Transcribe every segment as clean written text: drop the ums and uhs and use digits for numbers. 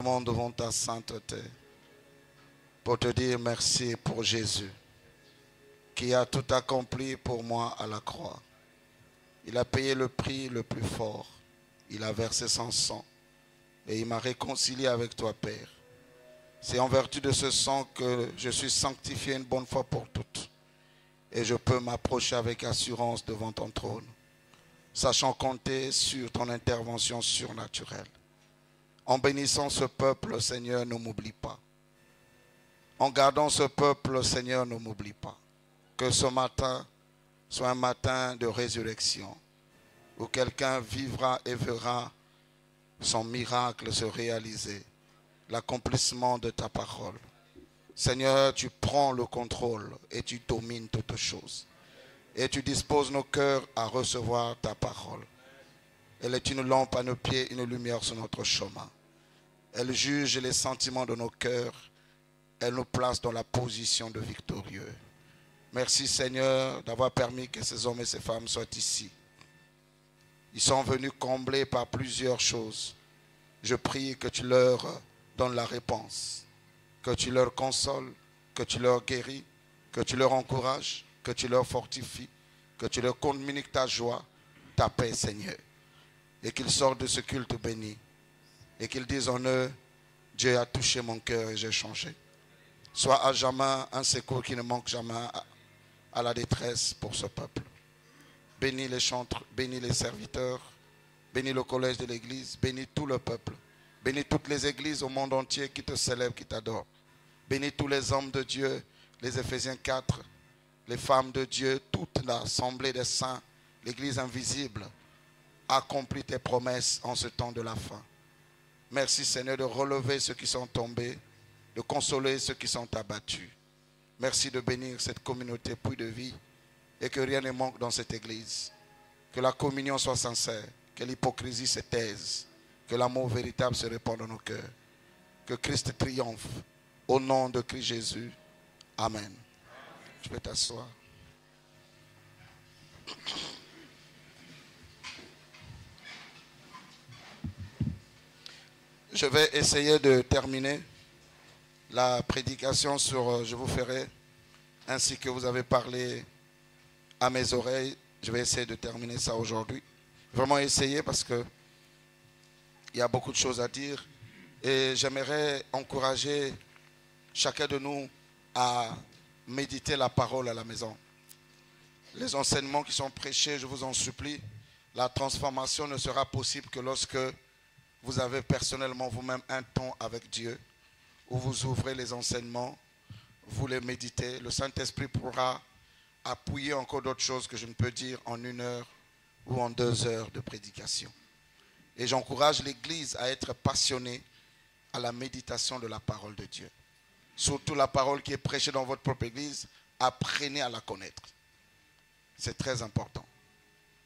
Nous devant ta sainteté pour te dire merci pour Jésus qui a tout accompli pour moi à la croix. Il a payé le prix le plus fort. Il a versé son sang et il m'a réconcilié avec toi, Père. C'est en vertu de ce sang que je suis sanctifié une bonne fois pour toutes et je peux m'approcher avec assurance devant ton trône, sachant compter sur ton intervention surnaturelle. En bénissant ce peuple, Seigneur, ne m'oublie pas. En gardant ce peuple, Seigneur, ne m'oublie pas. Que ce matin soit un matin de résurrection, où quelqu'un vivra et verra son miracle se réaliser, l'accomplissement de ta parole. Seigneur, tu prends le contrôle et tu domines toutes choses. Et tu disposes nos cœurs à recevoir ta parole. Elle est une lampe à nos pieds, une lumière sur notre chemin. Elle juge les sentiments de nos cœurs. Elle nous place dans la position de victorieux. Merci Seigneur d'avoir permis que ces hommes et ces femmes soient ici. Ils sont venus combler par plusieurs choses. Je prie que tu leur donnes la réponse, que tu leur consoles, que tu leur guéris, que tu leur encourages, que tu leur fortifies, que tu leur communiques ta joie, ta paix Seigneur. Et qu'ils sortent de ce culte béni et qu'ils disent en eux, Dieu a touché mon cœur et j'ai changé. Sois à jamais un secours qui ne manque jamais à la détresse pour ce peuple. Bénis les chantres, bénis les serviteurs, bénis le collège de l'église, bénis tout le peuple. Bénis toutes les églises au monde entier qui te célèbrent, qui t'adorent. Bénis tous les hommes de Dieu, les Éphésiens 4, les femmes de Dieu, toute l'assemblée des saints, l'église invisible. Accomplis tes promesses en ce temps de la fin. Merci Seigneur de relever ceux qui sont tombés, de consoler ceux qui sont abattus. Merci de bénir cette communauté Puits de Vie et que rien ne manque dans cette église. Que la communion soit sincère, que l'hypocrisie se taise, que l'amour véritable se répande dans nos cœurs. Que Christ triomphe au nom de Christ Jésus. Amen. Tu peux t'asseoir. Je vais essayer de terminer la prédication sur je vous ferai, ainsi que vous avez parlé à mes oreilles. Je vais essayer de terminer ça aujourd'hui. Vraiment essayer parce que il y a beaucoup de choses à dire. Et j'aimerais encourager chacun de nous à méditer la parole à la maison. Les enseignements qui sont prêchés, je vous en supplie, la transformation ne sera possible que lorsque vous avez personnellement vous-même un temps avec Dieu, où vous ouvrez les enseignements, vous les méditez. Le Saint-Esprit pourra appuyer encore d'autres choses que je ne peux dire en 1 heure ou en 2 heures de prédication. Et j'encourage l'Église à être passionnée à la méditation de la parole de Dieu. Surtout la parole qui est prêchée dans votre propre Église, apprenez à la connaître. C'est très important.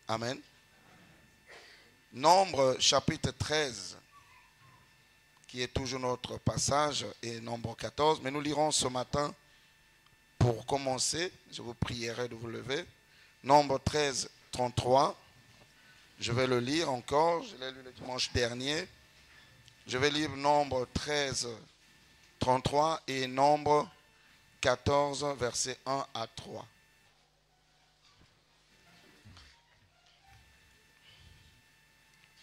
Amen. Nombre chapitre 13, qui est toujours notre passage, et Nombre 14. Mais nous lirons ce matin, pour commencer, je vous prierai de vous lever. Nombre 13, 33. Je vais le lire encore. Je l'ai lu le dimanche dernier. Je vais lire Nombre 13, 33 et Nombre 14, versets 1 à 3.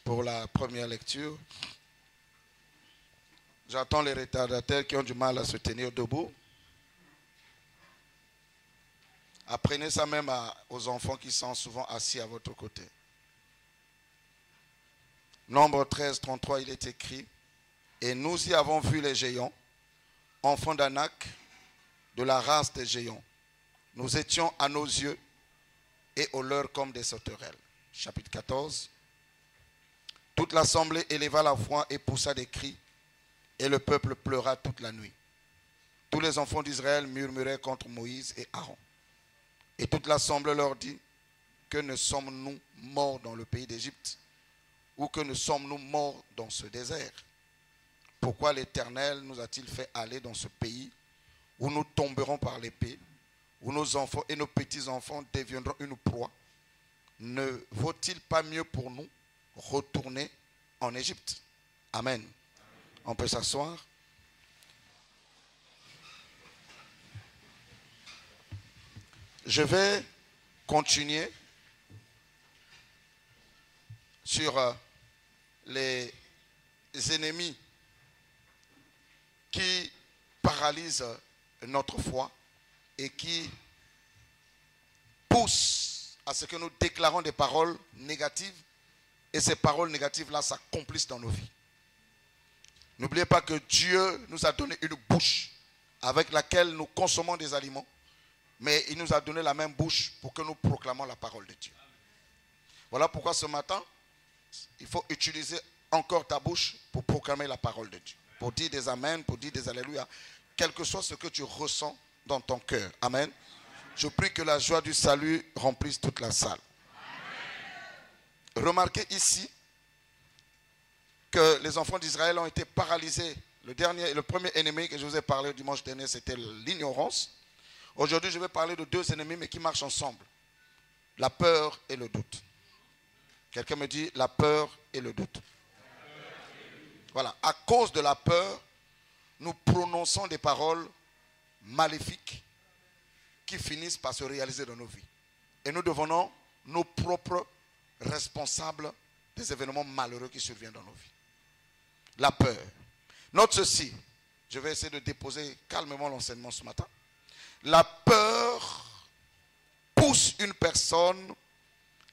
Pour la première lecture, j'attends les retardataires qui ont du mal à se tenir debout. Apprenez ça même aux enfants qui sont souvent assis à votre côté. Nombre 13, 33, il est écrit: et nous y avons vu les géants, enfants d'Anak, de la race des géants. Nous étions à nos yeux et aux leurs comme des sauterelles. Chapitre 14. Toute l'assemblée éleva la voix et poussa des cris, et le peuple pleura toute la nuit. Tous les enfants d'Israël murmuraient contre Moïse et Aaron. Et toute l'assemblée leur dit: que ne sommes-nous morts dans le pays d'Égypte, ou que ne sommes-nous morts dans ce désert? Pourquoi l'Éternel nous a-t-il fait aller dans ce pays où nous tomberons par l'épée, où nos enfants et nos petits-enfants deviendront une proie? Ne vaut-il pas mieux pour nous retourner en Égypte? Amen. On peut s'asseoir. Je vais continuer sur les ennemis qui paralysent notre foi et qui poussent à ce que nous déclarons des paroles négatives et ces paroles négatives-là s'accomplissent dans nos vies. N'oubliez pas que Dieu nous a donné une bouche avec laquelle nous consommons des aliments, mais il nous a donné la même bouche pour que nous proclamons la parole de Dieu. Voilà pourquoi ce matin, il faut utiliser encore ta bouche pour proclamer la parole de Dieu. Pour dire des amens, pour dire des alléluia, quel que soit ce que tu ressens dans ton cœur. Amen. Je prie que la joie du salut remplisse toute la salle. Amen. Remarquez ici que les enfants d'Israël ont été paralysés. Le premier ennemi que je vous ai parlé le dimanche dernier, c'était l'ignorance. Aujourd'hui, je vais parler de deux ennemis, mais qui marchent ensemble. La peur et le doute. Quelqu'un me dit la peur et le doute. Voilà. À cause de la peur, nous prononçons des paroles maléfiques qui finissent par se réaliser dans nos vies. Et nous devenons nos propres responsables des événements malheureux qui surviennent dans nos vies. La peur. Note ceci. Je vais essayer de déposer calmement l'enseignement ce matin. La peur pousse une personne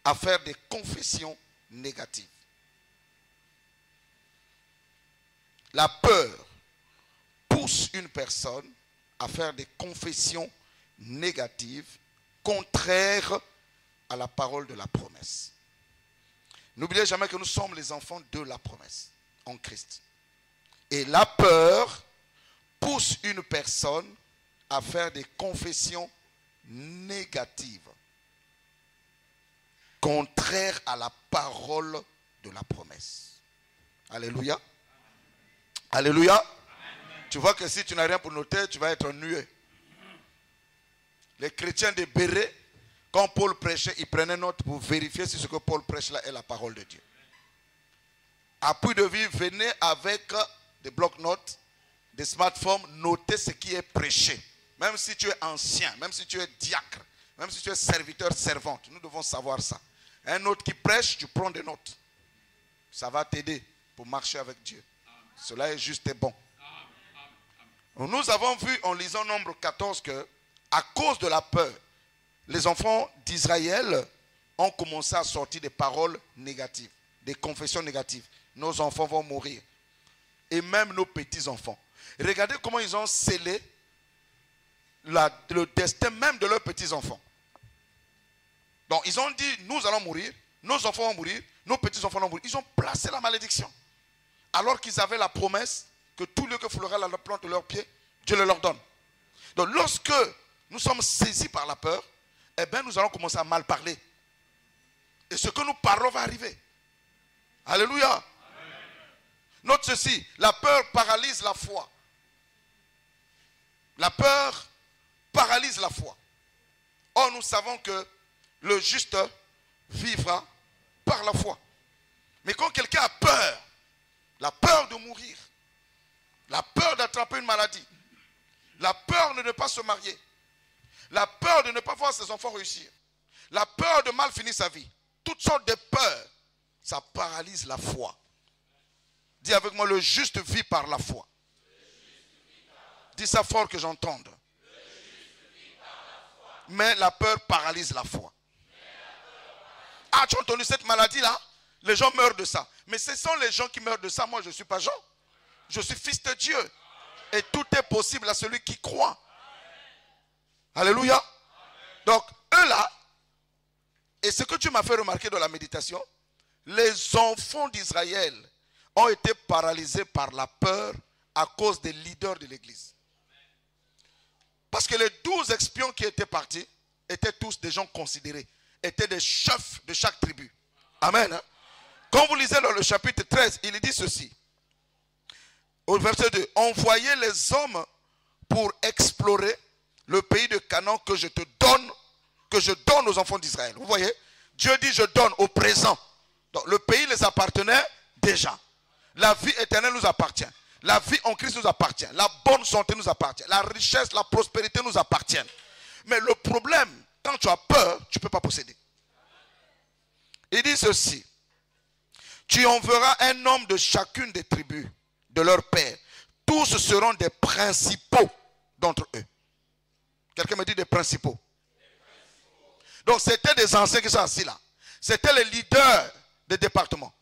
à faire des confessions négatives. La peur pousse une personne à faire des confessions négatives contraires à la parole de la promesse. N'oubliez jamais que nous sommes les enfants de la promesse en Christ. Et la peur pousse une personne à faire des confessions négatives contraires à la parole de la promesse. Alléluia. Alléluia. Amen. Tu vois que si tu n'as rien pour noter, tu vas être ennuyé. Les chrétiens de Béret, quand Paul prêchait, ils prenaient note pour vérifier si ce que Paul prêche là est la parole de Dieu. Appui de vie, venez avec des blocs-notes, des smartphones, notez ce qui est prêché. Même si tu es ancien, même si tu es diacre, même si tu es serviteur, servante, nous devons savoir ça. Un autre qui prêche, tu prends des notes. Ça va t'aider pour marcher avec Dieu. Cela est juste et bon. Nous avons vu en lisant Nombre 14 que, à cause de la peur, les enfants d'Israël ont commencé à sortir des paroles négatives, des confessions négatives. Nos enfants vont mourir. Et même nos petits-enfants. Regardez comment ils ont scellé le destin même de leurs petits-enfants. Donc ils ont dit, nous allons mourir, nos enfants vont mourir, nos petits-enfants vont mourir. Ils ont placé la malédiction. Alors qu'ils avaient la promesse que tout lieu que foulera la plante de leurs pieds, Dieu le leur donne. Donc lorsque nous sommes saisis par la peur, eh bien nous allons commencer à mal parler. Et ce que nous parlons va arriver. Alléluia. Amen. Note ceci, la peur paralyse la foi. La peur paralyse la foi. Or nous savons que le juste vivra par la foi. Mais quand quelqu'un a peur, la peur de mourir, la peur d'attraper une maladie, la peur de ne pas se marier, la peur de ne pas voir ses enfants réussir, la peur de mal finir sa vie, toutes sortes de peurs, ça paralyse la foi. Dis avec moi, le juste vit par la foi. Dis ça fort que j'entende. Mais la peur paralyse la foi. Ah, tu as entendu cette maladie-là? Les gens meurent de ça. Mais ce sont les gens qui meurent de ça. Moi, je ne suis pas Jean. Je suis fils de Dieu. Et tout est possible à celui qui croit. Alléluia. Donc, eux là, et ce que tu m'as fait remarquer dans la méditation, les enfants d'Israël ont été paralysés par la peur à cause des leaders de l'église. Parce que les 12 espions qui étaient partis étaient tous des gens considérés, étaient des chefs de chaque tribu. Amen. Hein? Quand vous lisez dans le chapitre 13, il dit ceci. Au verset 2, envoyez les hommes pour explorer le pays de Canaan que je donne aux enfants d'Israël. Vous voyez, Dieu dit je donne au présent. Donc le pays les appartenait déjà. La vie éternelle nous appartient. La vie en Christ nous appartient. La bonne santé nous appartient. La richesse, la prospérité nous appartiennent. Mais le problème, quand tu as peur, tu ne peux pas posséder. Il dit ceci. Tu enverras un homme de chacune des tribus de leur père. Tous seront des principaux d'entre eux. Quelqu'un me dit des principaux. Donc c'était des anciens qui sont assis là. C'était les leaders des départements.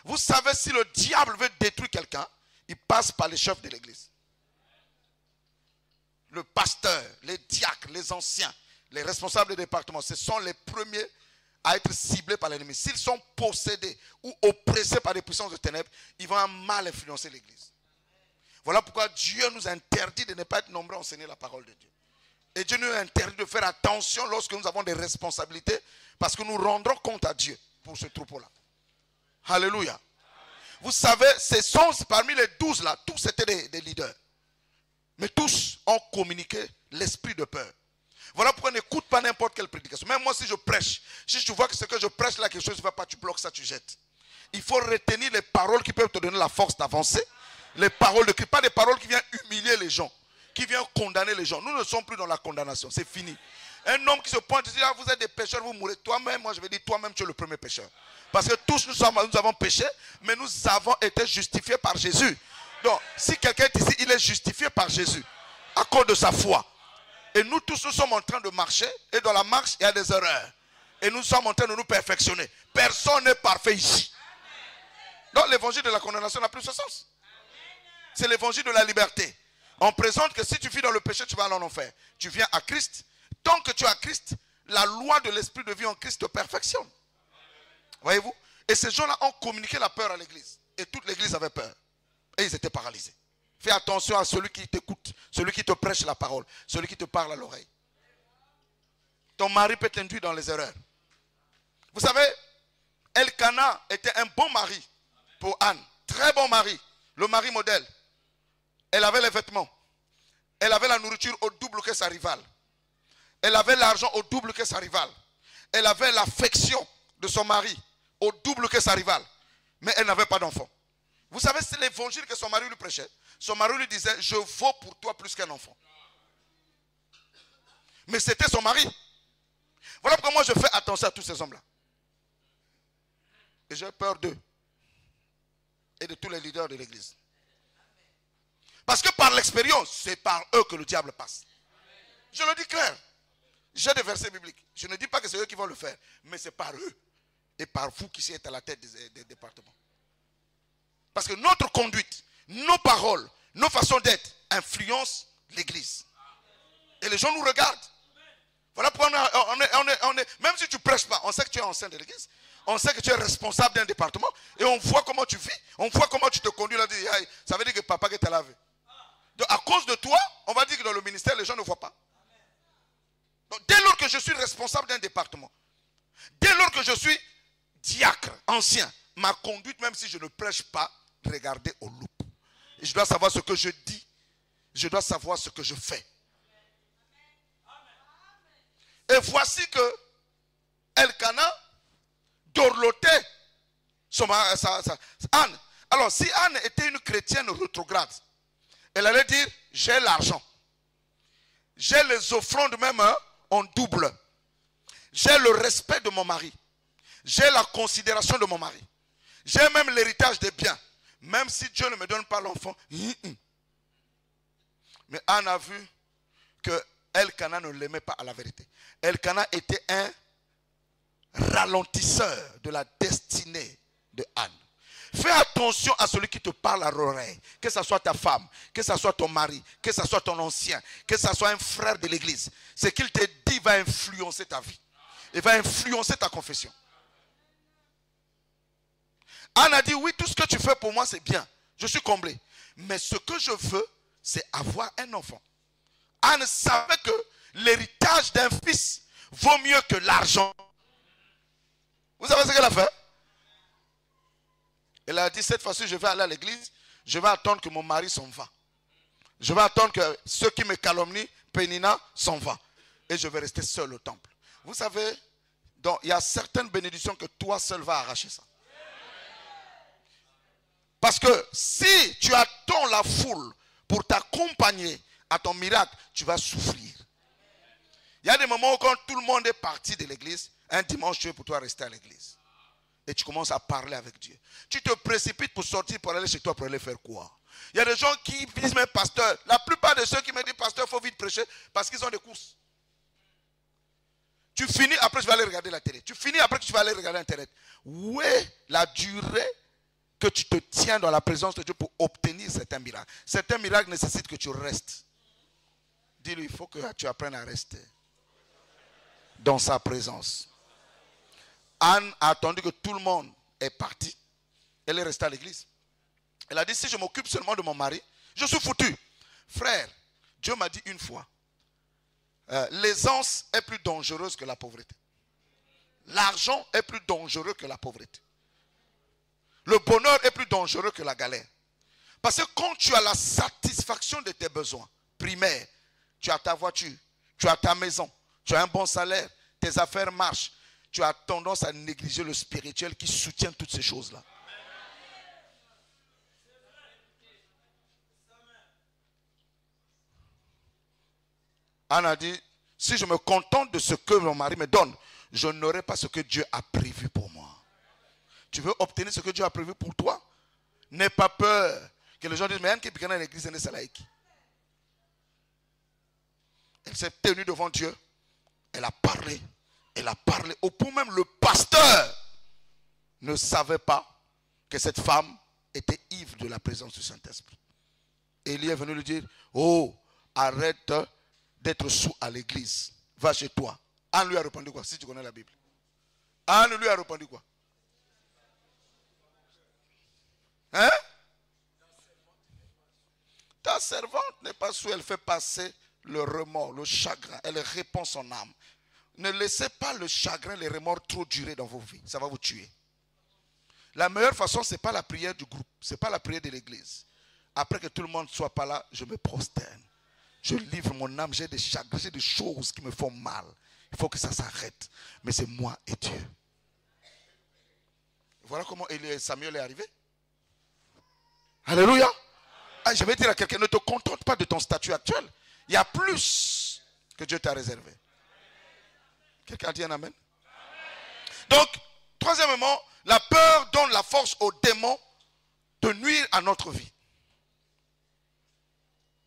Vous savez, si le diable veut détruire quelqu'un, il passe par les chefs de l'église. Le pasteur, les diacres, les anciens, les responsables des départements, ce sont les premiers à être ciblés par l'ennemi. S'ils sont possédés ou oppressés par des puissances de ténèbres, ils vont mal influencer l'église. Voilà pourquoi Dieu nous interdit de ne pas être nombreux à enseigner la parole de Dieu. Et Dieu nous interdit de faire attention lorsque nous avons des responsabilités, parce que nous rendrons compte à Dieu pour ce troupeau-là. Alléluia. Vous savez, ces 11 parmi les 12 là, tous étaient des leaders. Mais tous ont communiqué l'esprit de peur. Voilà pourquoi n'écoute pas n'importe quelle prédication. Même moi, si je prêche, si tu vois que ce que je prêche là, quelque chose ne va pas, tu bloques ça, tu jettes. Il faut retenir les paroles qui peuvent te donner la force d'avancer. Les paroles de Christ, pas des paroles qui viennent humilier les gens, qui viennent condamner les gens. Nous ne sommes plus dans la condamnation, c'est fini. Un homme qui se pointe et dit, ah, vous êtes des pécheurs, vous mourrez. Toi-même, moi je vais dire, toi-même tu es le premier pécheur. Parce que tous nous avons péché, mais nous avons été justifiés par Jésus. Donc, si quelqu'un est ici, il est justifié par Jésus, à cause de sa foi. Et nous tous, nous sommes en train de marcher, et dans la marche, il y a des erreurs. Et nous sommes en train de nous perfectionner. Personne n'est parfait ici. Donc, l'évangile de la condamnation n'a plus ce sens. C'est l'évangile de la liberté. On présente que si tu vis dans le péché, tu vas aller en enfer. Tu viens à Christ. Tant que tu es à Christ, la loi de l'esprit de vie en Christ te perfectionne. Voyez-vous? Et ces gens-là ont communiqué la peur à l'église. Et toute l'église avait peur. Et ils étaient paralysés. Fais attention à celui qui t'écoute, celui qui te prêche la parole, celui qui te parle à l'oreille. Ton mari peut t'induire dans les erreurs. Vous savez, Elkana était un bon mari pour Anne. Très bon mari. Le mari modèle. Elle avait les vêtements. Elle avait la nourriture au double que sa rivale. Elle avait l'argent au double que sa rivale. Elle avait l'affection de son mari au double que sa rivale. Mais elle n'avait pas d'enfant. Vous savez, c'est l'évangile que son mari lui prêchait. Son mari lui disait, je vaux pour toi plus qu'un enfant. Mais c'était son mari. Voilà pourquoi moi je fais attention à tous ces hommes-là. Et j'ai peur d'eux. Et de tous les leaders de l'église. Parce que par l'expérience, c'est par eux que le diable passe. Je le dis clair. J'ai des versets bibliques. Je ne dis pas que c'est eux qui vont le faire. Mais c'est par eux. Et par vous qui êtes à la tête des départements. Parce que notre conduite, nos paroles, nos façons d'être influencent l'église. Et les gens nous regardent. Voilà pourquoi même si tu ne prêches pas, on sait que tu es ancien de l'église. On sait que tu es responsable d'un département. Et on voit comment tu vis. On voit comment tu te conduis. Là, ça veut dire que papa qui t'a lavé. Donc à cause de toi, on va dire que dans le ministère, les gens ne voient pas. Donc, dès lors que je suis responsable d'un département, dès lors que je suis diacre, ancien, ma conduite, même si je ne prêche pas, regardez au loupe. Et je dois savoir ce que je dis. Je dois savoir ce que je fais. Et voici que Elkana dorlotait Anne. Alors, si Anne était une chrétienne rétrograde, elle allait dire, j'ai l'argent. J'ai les offrandes même en double. J'ai le respect de mon mari. J'ai la considération de mon mari. J'ai même l'héritage des biens. Même si Dieu ne me donne pas l'enfant. Mais Anne a vu que Elkana ne l'aimait pas à la vérité. Elkana était un ralentisseur de la destinée de Anne. Fais attention à celui qui te parle à l'oreille. Que ce soit ta femme, que ce soit ton mari, que ce soit ton ancien, que ce soit un frère de l'église. Ce qu'il te dit va influencer ta vie. Il va influencer ta confession. Anne a dit, oui, tout ce que tu fais pour moi, c'est bien. Je suis comblé. Mais ce que je veux, c'est avoir un enfant. Anne savait que l'héritage d'un fils vaut mieux que l'argent. Vous savez ce qu'elle a fait? Elle a dit, cette fois-ci, je vais aller à l'église. Je vais attendre que mon mari s'en va. Je vais attendre que ceux qui me calomnient, Pénina, s'en va. Et je vais rester seul au temple. Vous savez, donc, il y a certaines bénédictions que toi seul vas arracher ça. Parce que si tu attends la foule pour t'accompagner à ton miracle, tu vas souffrir. Il y a des moments où quand tout le monde est parti de l'église, un dimanche, tu es pour toi rester à l'église. Et tu commences à parler avec Dieu. Tu te précipites pour sortir, pour aller chez toi, pour aller faire quoi? Il y a des gens qui disent, mais pasteur, la plupart de ceux qui me disent, pasteur, il faut vite prêcher, parce qu'ils ont des courses. Tu finis, après tu vas aller regarder la télé. Tu finis, après tu vas aller regarder Internet. Où est la durée que tu te tiens dans la présence de Dieu pour obtenir certains miracles? Certains miracles nécessitent que tu restes. Dis-lui, il faut que tu apprennes à rester dans sa présence. Anne a attendu que tout le monde est parti. Elle est restée à l'église. Elle a dit, si je m'occupe seulement de mon mari, je suis foutu. Frère, Dieu m'a dit une fois, l'aisance est plus dangereuse que la pauvreté. L'argent est plus dangereux que la pauvreté. Le bonheur est plus dangereux que la galère. Parce que quand tu as la satisfaction de tes besoins primaires, tu as ta voiture, tu as ta maison, tu as un bon salaire, tes affaires marchent, tu as tendance à négliger le spirituel qui soutient toutes ces choses-là. Anne a dit, si je me contente de ce que mon mari me donne, je n'aurai pas ce que Dieu a prévu pour moi. Tu veux obtenir ce que Dieu a prévu pour toi? N'aie pas peur que les gens disent, mais Anne qui est dans l'église, elle est salaïque. Elle s'est tenue devant Dieu. Elle a parlé. Elle a parlé. Au point même, le pasteur ne savait pas que cette femme était ivre de la présence du Saint-Esprit. Élie est venu lui dire, oh, arrête d'être sous à l'église. Va chez toi. Anne lui a répondu quoi? Si tu connais la Bible. Anne lui a répondu quoi? Hein? Ta servante n'est pas sous, elle fait passer le remords, le chagrin. Elle répand son âme. Ne laissez pas le chagrin, les remords trop durer dans vos vies. Ça va vous tuer. La meilleure façon, ce n'est pas la prière du groupe. Ce n'est pas la prière de l'église. Après que tout le monde ne soit pas là, je me prosterne. Je livre mon âme. J'ai des chagrins, j'ai des choses qui me font mal. Il faut que ça s'arrête. Mais c'est moi et Dieu. Voilà comment Samuel est arrivé. Alléluia. Ah, je vais dire à quelqu'un, ne te contente pas de ton statut actuel. Il y a plus que Dieu t'a réservé. Quelqu'un dit un amen? Donc, troisièmement, la peur donne la force aux démons de nuire à notre vie.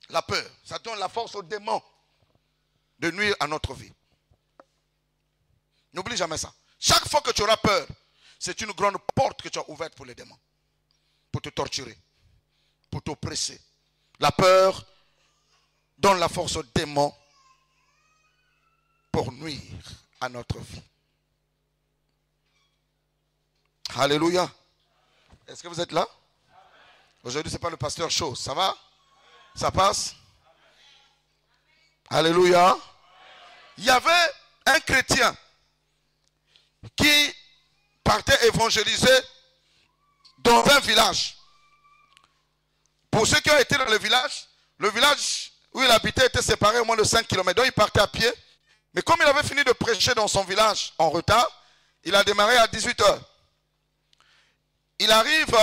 La peur, ça donne la force aux démons de nuire à notre vie. N'oublie jamais ça. Chaque fois que tu auras peur, c'est une grande porte que tu as ouverte pour les démons. Pour te torturer, pour t'oppresser. La peur donne la force aux démons pour nuire à notre vie. Alléluia. Est-ce que vous êtes là? Aujourd'hui, ce n'est pas le pasteur chaud. Ça va? Ça passe? Alléluia. Il y avait un chrétien qui partait évangéliser dans un village. Pour ceux qui ont été dans le village où il habitait était séparé au moins de 5 km. Donc il partait à pied. Mais comme il avait fini de prêcher dans son village en retard, il a démarré à 18h. Il arrive,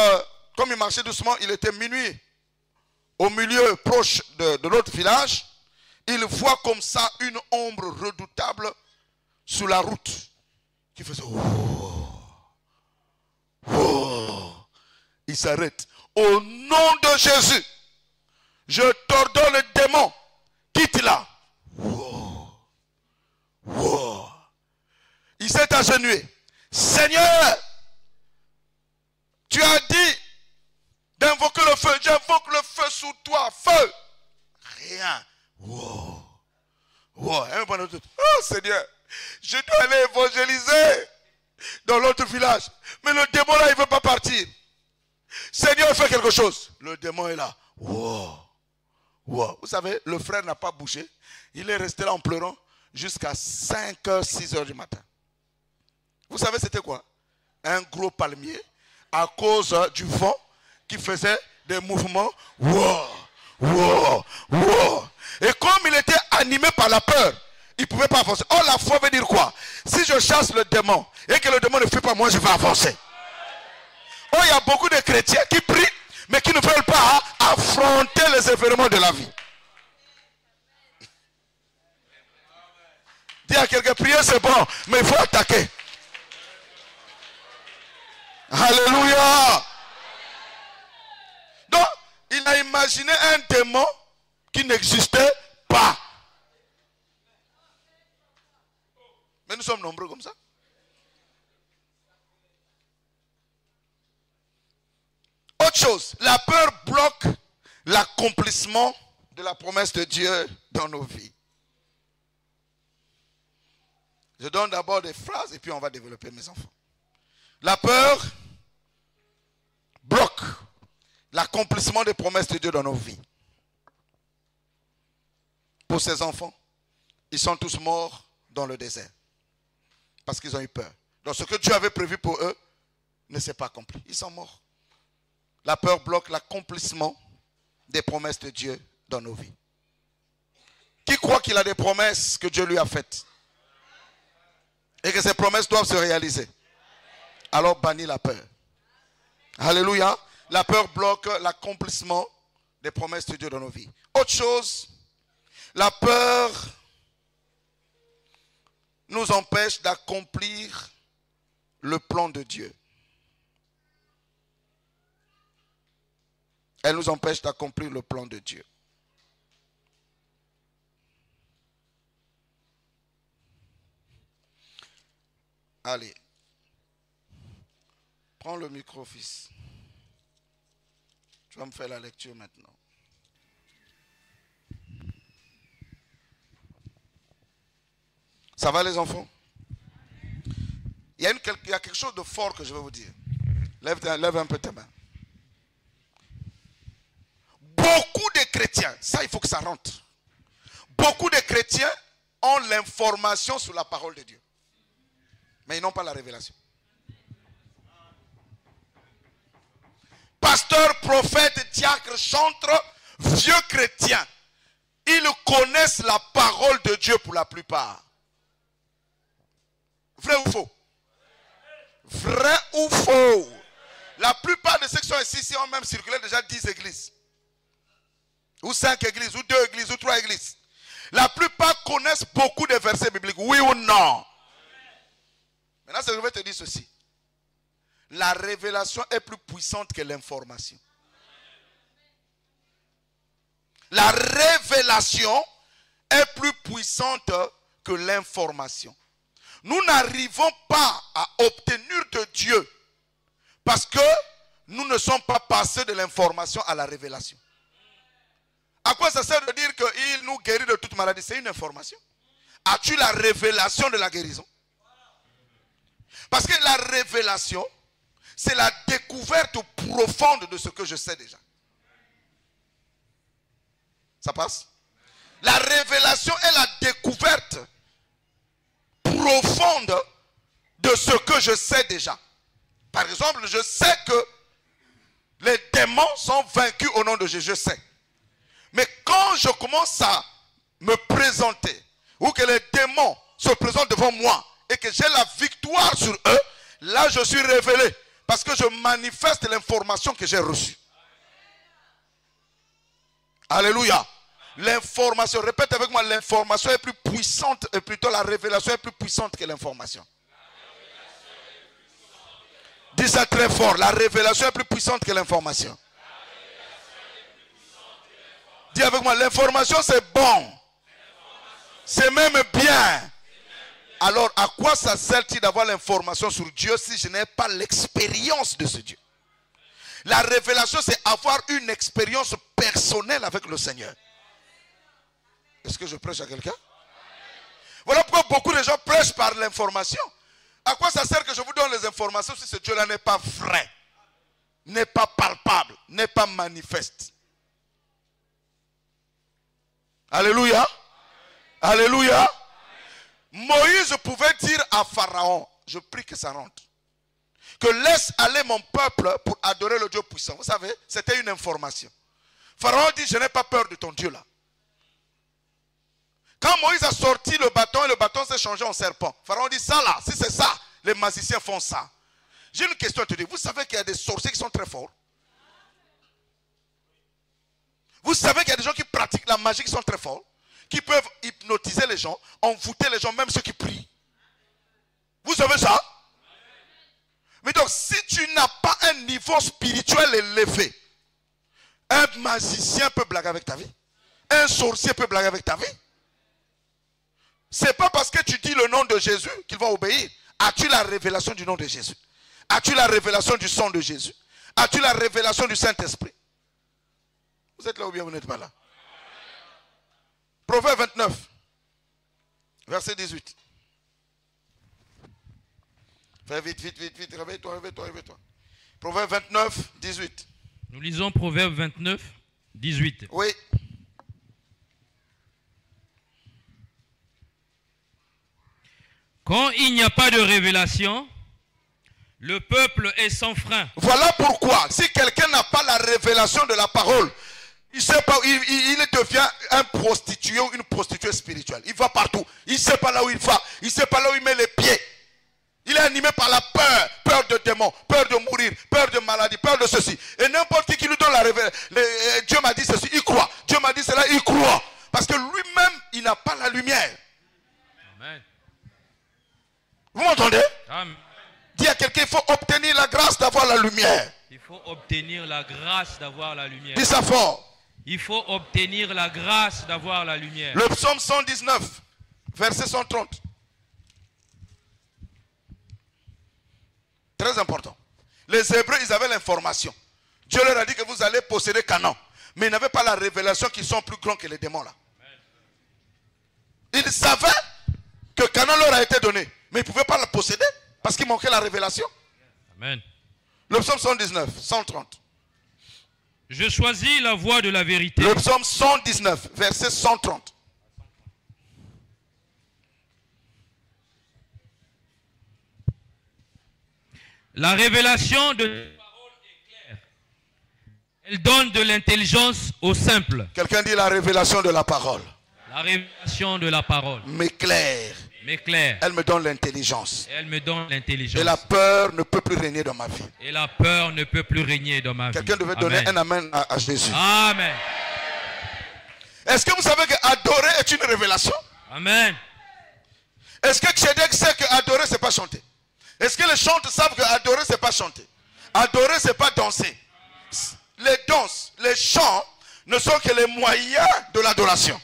comme il marchait doucement, il était minuit. Au milieu proche de l'autre village, il voit comme ça une ombre redoutable sur la route. Qui faisait oh, oh. Il s'arrête. Au nom de Jésus, je t'ordonne le démon, quitte là. Oh. Oh. Il s'est agenouillé. Seigneur, tu as dit d'invoquer le feu. J'invoque le feu sous toi. Feu. Rien. Wow. Wow. Oh Seigneur, je dois aller évangéliser dans l'autre village. Mais le démon là, il ne veut pas partir. Seigneur, fais quelque chose. Le démon est là. Wow. Wow. Vous savez, le frère n'a pas bougé. Il est resté là en pleurant jusqu'à 5h, 6h du matin. Vous savez c'était quoi? Un gros palmier à cause du vent qui faisait des mouvements. Wow, wow, wow. Et comme il était animé par la peur, il ne pouvait pas avancer. Oh, la foi veut dire quoi? Si je chasse le démon et que le démon ne fait pas, moi je vais avancer. Oh, il y a beaucoup de chrétiens qui prient, mais qui ne veulent pas affronter les événements de la vie. Dis à quelqu'un, prier c'est bon, mais il faut attaquer. Alléluia. Donc, il a imaginé un démon qui n'existait pas. Mais nous sommes nombreux comme ça. Autre chose, la peur bloque l'accomplissement de la promesse de Dieu dans nos vies. Je donne d'abord des phrases et puis on va développer mes enfants. La peur bloque l'accomplissement des promesses de Dieu dans nos vies. Pour ces enfants, ils sont tous morts dans le désert. Parce qu'ils ont eu peur. Donc ce que Dieu avait prévu pour eux ne s'est pas accompli. Ils sont morts. La peur bloque l'accomplissement des promesses de Dieu dans nos vies. Qui croit qu'il a des promesses que Dieu lui a faites et que ces promesses doivent se réaliser? Alors bannis la peur. Alléluia. La peur bloque l'accomplissement des promesses de Dieu dans nos vies. Autre chose, la peur nous empêche d'accomplir le plan de Dieu. Elle nous empêche d'accomplir le plan de Dieu. Allez. Prends le micro, fils. Tu vas me faire la lecture maintenant. Ça va les enfants? Il y a quelque chose de fort que je vais vous dire. Lève un peu ta main. Beaucoup de chrétiens, ça il faut que ça rentre. Beaucoup de chrétiens ont l'information sur la parole de Dieu. Mais ils n'ont pas la révélation. Pasteur, prophète, diacre, chantre, vieux chrétiens, ils connaissent la parole de Dieu pour la plupart. Vrai ou faux? Vrai ou faux? La plupart de ceux qui sont ici ont même circulé déjà 10 églises. Ou 5 églises, ou 2 églises, ou 3 églises. La plupart connaissent beaucoup de versets bibliques, oui ou non? Maintenant, je vais te dire ceci. La révélation est plus puissante que l'information. La révélation est plus puissante que l'information. Nous n'arrivons pas à obtenir de Dieu parce que nous ne sommes pas passés de l'information à la révélation. À quoi ça sert de dire qu'il nous guérit de toute maladie? C'est une information. As-tu la révélation de la guérison? Parce que la révélation, c'est la découverte profonde de ce que je sais déjà. Ça passe? La révélation est la découverte profonde de ce que je sais déjà. Par exemple, je sais que les démons sont vaincus au nom de Jésus, je sais. Mais quand je commence à me présenter, ou que les démons se présentent devant moi, et que j'ai la victoire sur eux, là je suis révélé. Parce que je manifeste l'information que j'ai reçue. Alléluia. L'information, répète avec moi, l'information est plus puissante, et plutôt la révélation est plus puissante que l'information. Dis ça très fort, la révélation est plus puissante que l'information. Dis avec moi, l'information c'est bon. C'est même bien. Alors, à quoi ça sert-il d'avoir l'information sur Dieu si je n'ai pas l'expérience de ce Dieu? La révélation, c'est avoir une expérience personnelle avec le Seigneur. Est-ce que je prêche à quelqu'un? Voilà pourquoi beaucoup de gens prêchent par l'information. À quoi ça sert que je vous donne les informations si ce Dieu-là n'est pas vrai, n'est pas palpable, n'est pas manifeste? Alléluia. Alléluia. Moïse pouvait dire à Pharaon, je prie que ça rentre, que laisse aller mon peuple pour adorer le Dieu puissant. Vous savez, c'était une information. Pharaon dit, je n'ai pas peur de ton Dieu là. Quand Moïse a sorti le bâton et le bâton s'est changé en serpent, Pharaon dit, ça là, si c'est ça, les magiciens font ça. J'ai une question à te dire. Vous savez qu'il y a des sorciers qui sont très forts? Vous savez qu'il y a des gens qui pratiquent la magie qui sont très forts, qui peuvent hypnotiser les gens, envoûter les gens, même ceux qui prient. Vous savez ça? Mais donc, si tu n'as pas un niveau spirituel élevé, un magicien peut blaguer avec ta vie. Un sorcier peut blaguer avec ta vie. C'est pas parce que tu dis le nom de Jésus qu'il va obéir. As-tu la révélation du nom de Jésus? As-tu la révélation du sang de Jésus? As-tu la révélation du Saint-Esprit? Vous êtes là ou bien vous n'êtes pas là? Proverbe 29, verset 18. Fais vite, vite, vite, vite. Réveille-toi, réveille-toi, réveille-toi. Proverbe 29, 18. Nous lisons Proverbe 29, 18. Oui. Quand il n'y a pas de révélation, le peuple est sans frein. Voilà pourquoi, si quelqu'un n'a pas la révélation de la parole, il sait pas, il devient un prostitué ou une prostituée spirituelle. Il va partout. Il ne sait pas là où il va. Il ne sait pas là où il met les pieds. Il est animé par la peur. Peur de démons, peur de mourir, peur de maladie, peur de ceci. Et n'importe qui lui donne la révélation. Dieu m'a dit ceci, il croit. Dieu m'a dit cela, il croit. Parce que lui-même, il n'a pas la lumière. Amen. Vous m'entendez? Amen. Dis à quelqu'un, il faut obtenir la grâce d'avoir la lumière. Il faut obtenir la grâce d'avoir la lumière. Dis ça fort. Il faut obtenir la grâce d'avoir la lumière. Le psaume 119, verset 130. Très important. Les Hébreux, ils avaient l'information. Dieu leur a dit que vous allez posséder Canaan. Mais ils n'avaient pas la révélation qu'ils sont plus grands que les démons là. Ils savaient que Canaan leur a été donné. Mais ils ne pouvaient pas la posséder parce qu'il manquait la révélation. Amen. Le psaume 119, 130. Je choisis la voie de la vérité. Le psaume 119, verset 130. La révélation de ta parole est claire. Elle donne de l'intelligence aux simples. Quelqu'un dit la révélation de la parole. La révélation de la parole M'éclaire. m'éclaire. Elle me donne l'intelligence. Elle me donne l'intelligence. Et la peur ne peut plus régner dans ma vie. Et la peur ne peut plus régner dans ma vie. Quelqu'un devait donner un amen à Jésus. Amen. Est-ce que vous savez que adorer est une révélation? Amen. Est-ce que Tchédek sait que adorer c'est pas chanter? Est-ce que les chanteurs savent que adorer c'est pas chanter? Adorer c'est pas danser. Les danses, les chants ne sont que les moyens de l'adoration.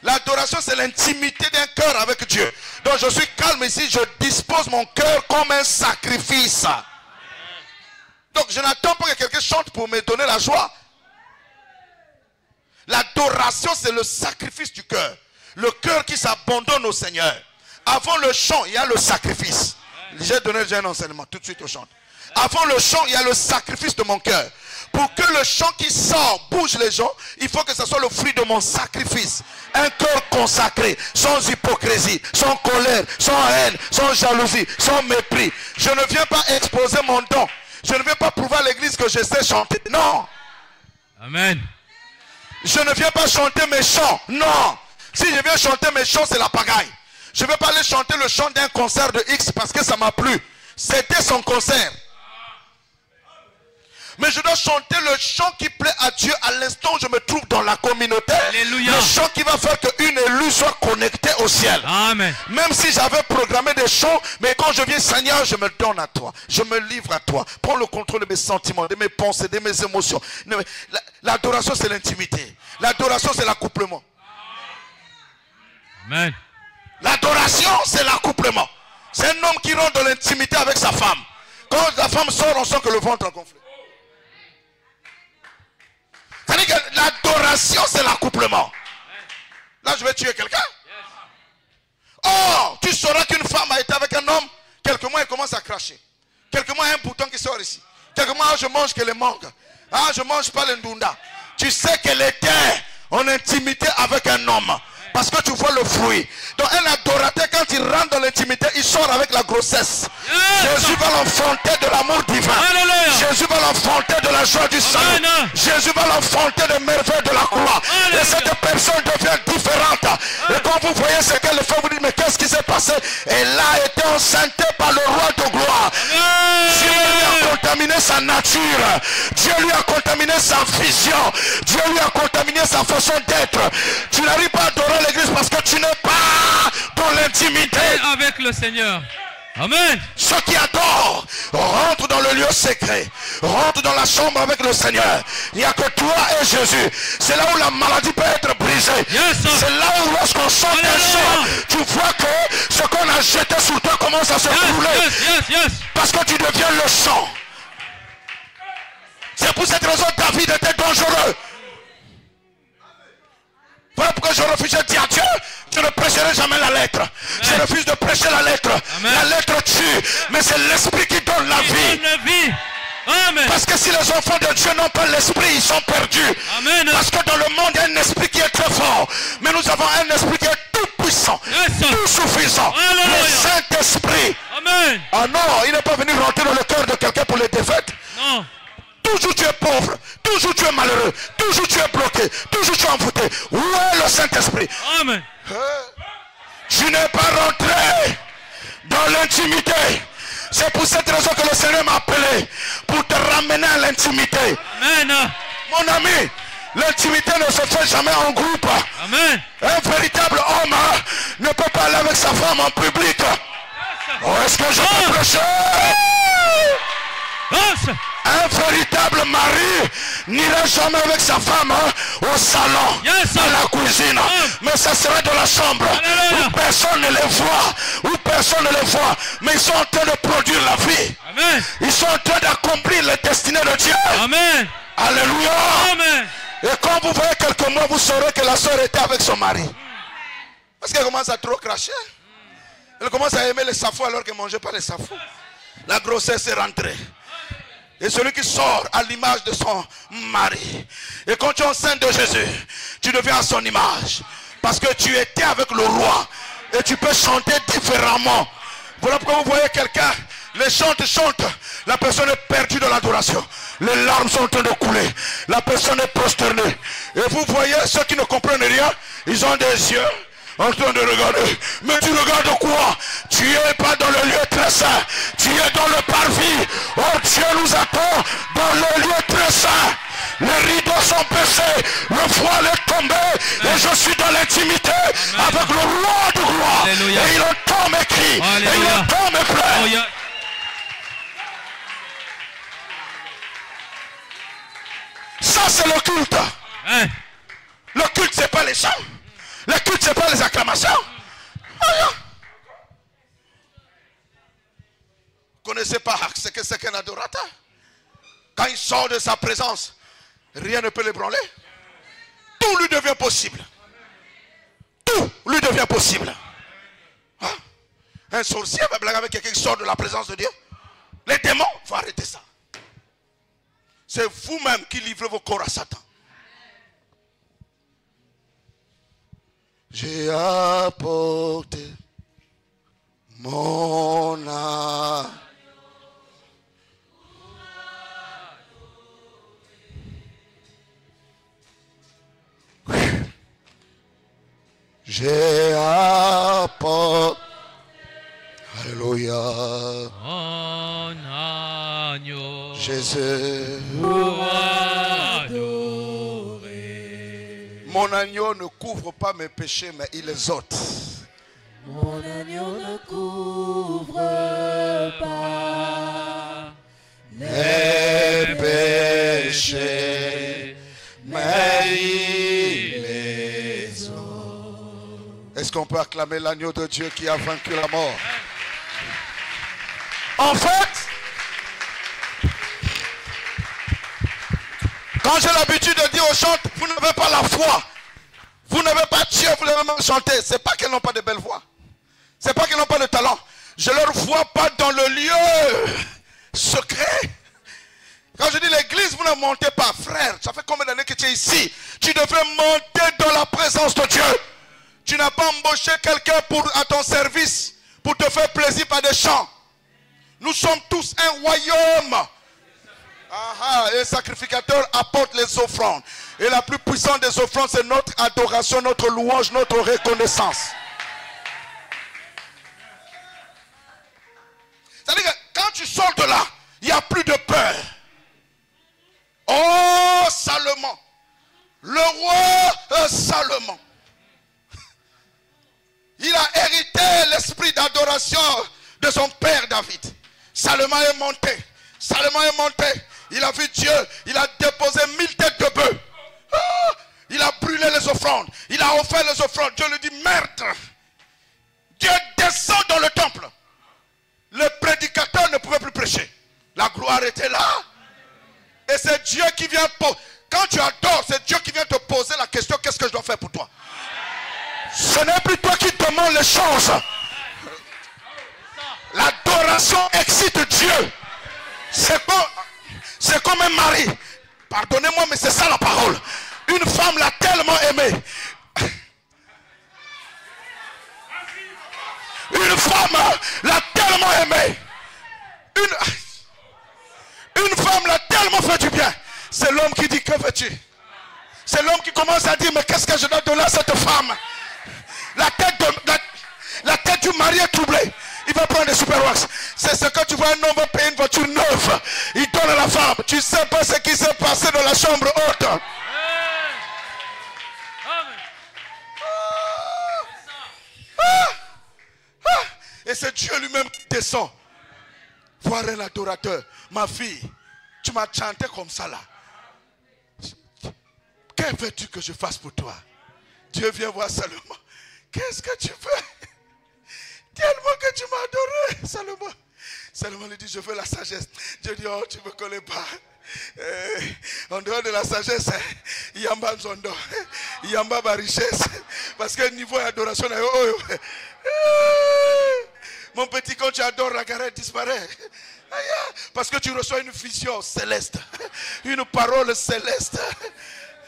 L'adoration c'est l'intimité d'un cœur avec Dieu. Donc je suis calme ici, je dispose mon cœur comme un sacrifice. Donc je n'attends pas que quelqu'un chante pour me donner la joie. L'adoration c'est le sacrifice du cœur. Le cœur qui s'abandonne au Seigneur. Avant le chant, il y a le sacrifice. J'ai donné déjà un enseignement, tout de suite au chant. Avant le chant, il y a le sacrifice de mon cœur. Pour que le chant qui sort bouge les gens, il faut que ce soit le fruit de mon sacrifice. Un cœur consacré, sans hypocrisie, sans colère, sans haine, sans jalousie, sans mépris. Je ne viens pas exposer mon don. Je ne viens pas prouver à l'église que je sais chanter. Non. Amen. Je ne viens pas chanter mes chants. Non. Si je viens chanter mes chants, c'est la pagaille. Je ne vais pas aller chanter le chant d'un concert de X parce que ça m'a plu. C'était son concert. Mais je dois chanter le chant qui plaît à Dieu à l'instant où je me trouve dans la communauté. Alléluia. Le chant qui va faire qu'une élue soit connectée au ciel. Amen. Même si j'avais programmé des chants, mais quand je viens Seigneur, je me donne à toi. Je me livre à toi. Prends le contrôle de mes sentiments, de mes pensées, de mes émotions. L'adoration c'est l'intimité. L'adoration c'est l'accouplement. Amen. L'adoration, c'est l'accouplement. C'est un homme qui rentre dans l'intimité avec sa femme. Quand la femme sort, on sent que le ventre a gonflé. C'est-à-dire que l'adoration, c'est l'accouplement. Là, je vais tuer quelqu'un. Oh, tu sauras qu'une femme a été avec un homme. Quelques mois, elle commence à cracher. Quelques mois, il y a un bouton qui sort ici. Quelques mois, je mange que les mangues. Ah, je mange pas les ndunda. Tu sais qu'elle était en intimité avec un homme. Parce que tu vois le fruit. Donc un adorateur, quand il rentre dans l'intimité, il sort avec la grossesse. Jésus va l'enfanter de l'amour divin. Alléluia. Jésus va l'enfanter de la joie du salut. Amen. Jésus va l'enfanter de merveilles de la croix. Alléluia. Et cette personne devient différente. Et quand vous voyez ce qu'elle fait, vous dites, mais qu'est-ce qui s'est passé? Elle a été enceintée par le roi de gloire. Amen. Si vous sa nature. Dieu lui a contaminé sa vision. Dieu lui a contaminé sa façon d'être. Tu n'arrives pas à adorer l'église parce que tu n'es pas dans l'intimité avec le Seigneur. Amen. Ceux qui adorent rentrent dans le lieu secret, rentrent dans la chambre avec le Seigneur. Il n'y a que toi et Jésus. C'est là où la maladie peut être brisée. C'est là où lorsqu'on chante un chant, tu vois que ce qu'on a jeté sur toi commence à se brûler. Parce que tu deviens le chant. C'est pour cette raison que David était dangereux. Voilà pourquoi je refuse de dire à Dieu, je ne prêcherai jamais la lettre. Amen. Je refuse de prêcher la lettre. Amen. La lettre tue, mais c'est l'esprit qui donne la vie. Amen. Parce que si les enfants de Dieu n'ont pas l'esprit, ils sont perdus. Amen. Parce que dans le monde, il y a un esprit qui est très fort. Mais nous avons un esprit qui est tout puissant, tout suffisant. Alleluia. Le Saint-Esprit. Amen. Ah non, il n'est pas venu rentrer dans le cœur de quelqu'un pour les défaites. Non. Toujours tu es pauvre, toujours tu es malheureux, toujours tu es bloqué, toujours tu es envoûté. Où est le Saint-Esprit? Amen. Tu n'es pas rentré dans l'intimité. C'est pour cette raison que le Seigneur m'a appelé, pour te ramener à l'intimité. Amen. Mon ami, l'intimité ne se fait jamais en groupe. Amen. Un véritable homme ne peut pas aller avec sa femme en public. Oh, est-ce que je peux prêcher? Un véritable mari n'ira jamais avec sa femme au salon, à la cuisine, mais ça sera dans la chambre où personne ne les voit, mais ils sont en train de produire la vie. Amen. Ils sont en train d'accomplir les destinées de Dieu. Amen. Alléluia. Amen. Et quand vous voyez quelques mois, vous saurez que la soeur était avec son mari. Parce qu'elle commence à trop cracher. Elle commence à aimer les safos alors qu'elle ne mangeait pas les safos. La grossesse est rentrée. Et celui qui sort à l'image de son mari. Et quand tu es enceinte de Jésus, tu deviens à son image. Parce que tu étais avec le roi. Et tu peux chanter différemment. Voilà pourquoi vous voyez quelqu'un, les chantes, la personne est perdue dans l'adoration. Les larmes sont en train de couler. La personne est prosternée. Et vous voyez ceux qui ne comprennent rien, ils ont des yeux en train de regarder. Mais tu regardes quoi? Tu n'es pas dans le lieu très saint. Tu es dans le parvis. Oh, Dieu nous attend dans le lieu très saint. Les rideaux sont baissés. Le voile est tombé. Amen. Et je suis dans l'intimité avec le roi de gloire. Alléluia. Et il entend mes cris. Alléluia. Et il entend mes pleurs. Alléluia. Ça c'est le culte. Hein? Le culte c'est pas les chants. Le culte, ce n'est pas les acclamations. Vous ne connaissez pas ce que c'est qu'un adorateur. Quand il sort de sa présence, rien ne peut l'ébranler. Tout lui devient possible. Tout lui devient possible. Hein? Un sorcier va blaguer avec quelqu'un qui sort de la présence de Dieu. Les démons, il faut arrêter ça. C'est vous-même qui livrez vos corps à Satan. J'ai apporté mon âme. J'ai apporté. Alléluia. Mon agneau. Jésus. Mon agneau ne couvre pas mes péchés, mais il les ôte. Mon agneau ne couvre pas mes péchés, mais il les ôte. Est-ce qu'on peut acclamer l'agneau de Dieu qui a vaincu la mort? En fait, quand j'ai l'habitude de dire aux gens, vous n'avez pas la foi, vous n'avez pas Dieu, vous n'avez même chanter. C'est pas qu'elles n'ont pas de belles voix. C'est pas qu'elles n'ont pas de talent. Je ne leur vois pas dans le lieu secret. Quand je dis l'église, vous ne montez pas, frère. Ça fait combien d'années que tu es ici? Tu devrais monter dans la présence de Dieu. Tu n'as pas embauché quelqu'un à ton service pour te faire plaisir par des chants. Nous sommes tous un royaume. Et le sacrificateur apporte les offrandes. Et la plus puissante des offrandes, c'est notre adoration, notre louange, notre reconnaissance. C'est-à-dire que quand tu sors de là, il n'y a plus de peur. Oh Salomon, le roi Salomon, il a hérité l'esprit d'adoration de son père David. Salomon est monté. Il a vu Dieu. Il a déposé 1000 têtes de bœuf. Il a brûlé les offrandes. Il a offert les offrandes. Dieu lui dit, merde. Dieu descend dans le temple. Le prédicateur ne pouvait plus prêcher. La gloire était là. Et c'est Dieu qui vient poser. Quand tu adores, c'est Dieu qui vient te poser la question, qu'est-ce que je dois faire pour toi? Ce n'est plus toi qui demandes les choses. L'adoration excite Dieu. C'est comme un mari. Pardonnez-moi, mais c'est ça la parole. Une femme l'a tellement aimé. Une femme l'a tellement aimé. Une femme l'a tellement fait du bien. C'est l'homme qui dit, que veux-tu? C'est l'homme qui commence à dire, mais qu'est-ce que je dois donner à cette femme? La tête du mari est troublée. Il va prendre des super wax. C'est ce que tu vois, un homme va payer une voiture neuve. Il donne à la femme. Tu ne sais pas ce qui s'est passé dans la chambre haute. Et c'est Dieu lui-même qui descend. Voir un adorateur. Ma fille, tu m'as chanté comme ça là. Que veux-tu que je fasse pour toi? Dieu vient voir Salomon. Qu'est-ce que tu veux? Tellement que tu m'as adoré, Salomon. Salomon lui dit, je veux la sagesse. Dieu dit, oh, tu ne me connais pas. En dehors de la sagesse, il y a un zondo. Il y a une richesse. Parce que niveau d'adoration, mon petit, quand tu adores, la carrière disparaît. Parce que tu reçois une vision céleste. Une parole céleste.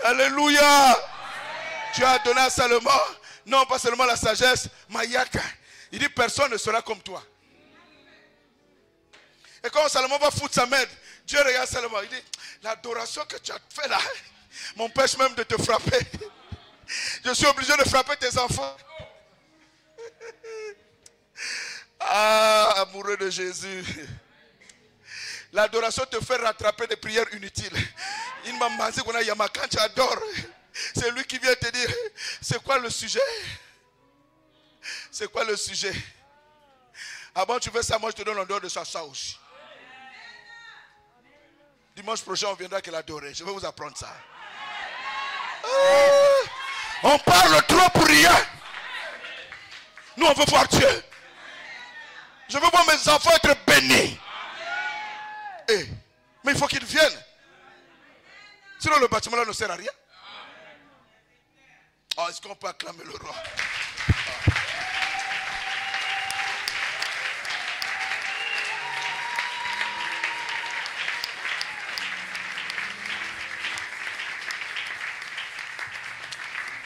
Alléluia. Tu as donné à Salomon, non pas seulement la sagesse, Mayaka. Il dit, personne ne sera comme toi. Et quand Salomon va foutre sa main, Dieu regarde Salomon. Il dit, l'adoration que tu as fait là m'empêche même de te frapper. Je suis obligé de frapper tes enfants. Ah, amoureux de Jésus. L'adoration te fait rattraper des prières inutiles. Il m'a dit quand tu adores, c'est lui qui vient te dire, c'est quoi le sujet? C'est quoi le sujet? Avant tu fais ça, moi je te donne en dehors de ça aussi. Dimanche prochain on viendra que l'adorer. Je vais vous apprendre ça. On parle trop pour rien. Nous on veut voir Dieu. Je veux voir mes enfants être bénis. Mais il faut qu'ils viennent. Sinon le bâtiment là ne sert à rien. Oh, est-ce qu'on peut acclamer le roi?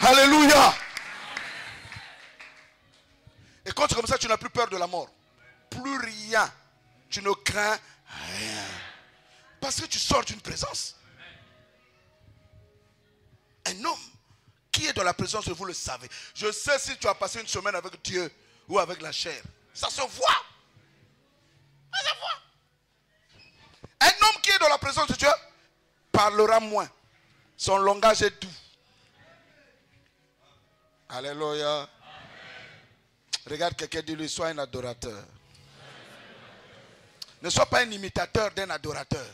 Alléluia. Et quand tu es comme ça, tu n'as plus peur de la mort. Plus rien. Tu ne crains rien. Parce que tu sors d'une présence. Un homme qui est dans la présence de vous le savez. Je sais si tu as passé une semaine avec Dieu ou avec la chair. Ça se voit. Ça se voit. Un homme qui est dans la présence de Dieu parlera moins. Son langage est doux. Alléluia. Regarde quelqu'un, dis-lui, sois un adorateur. Ne sois pas un imitateur d'un adorateur.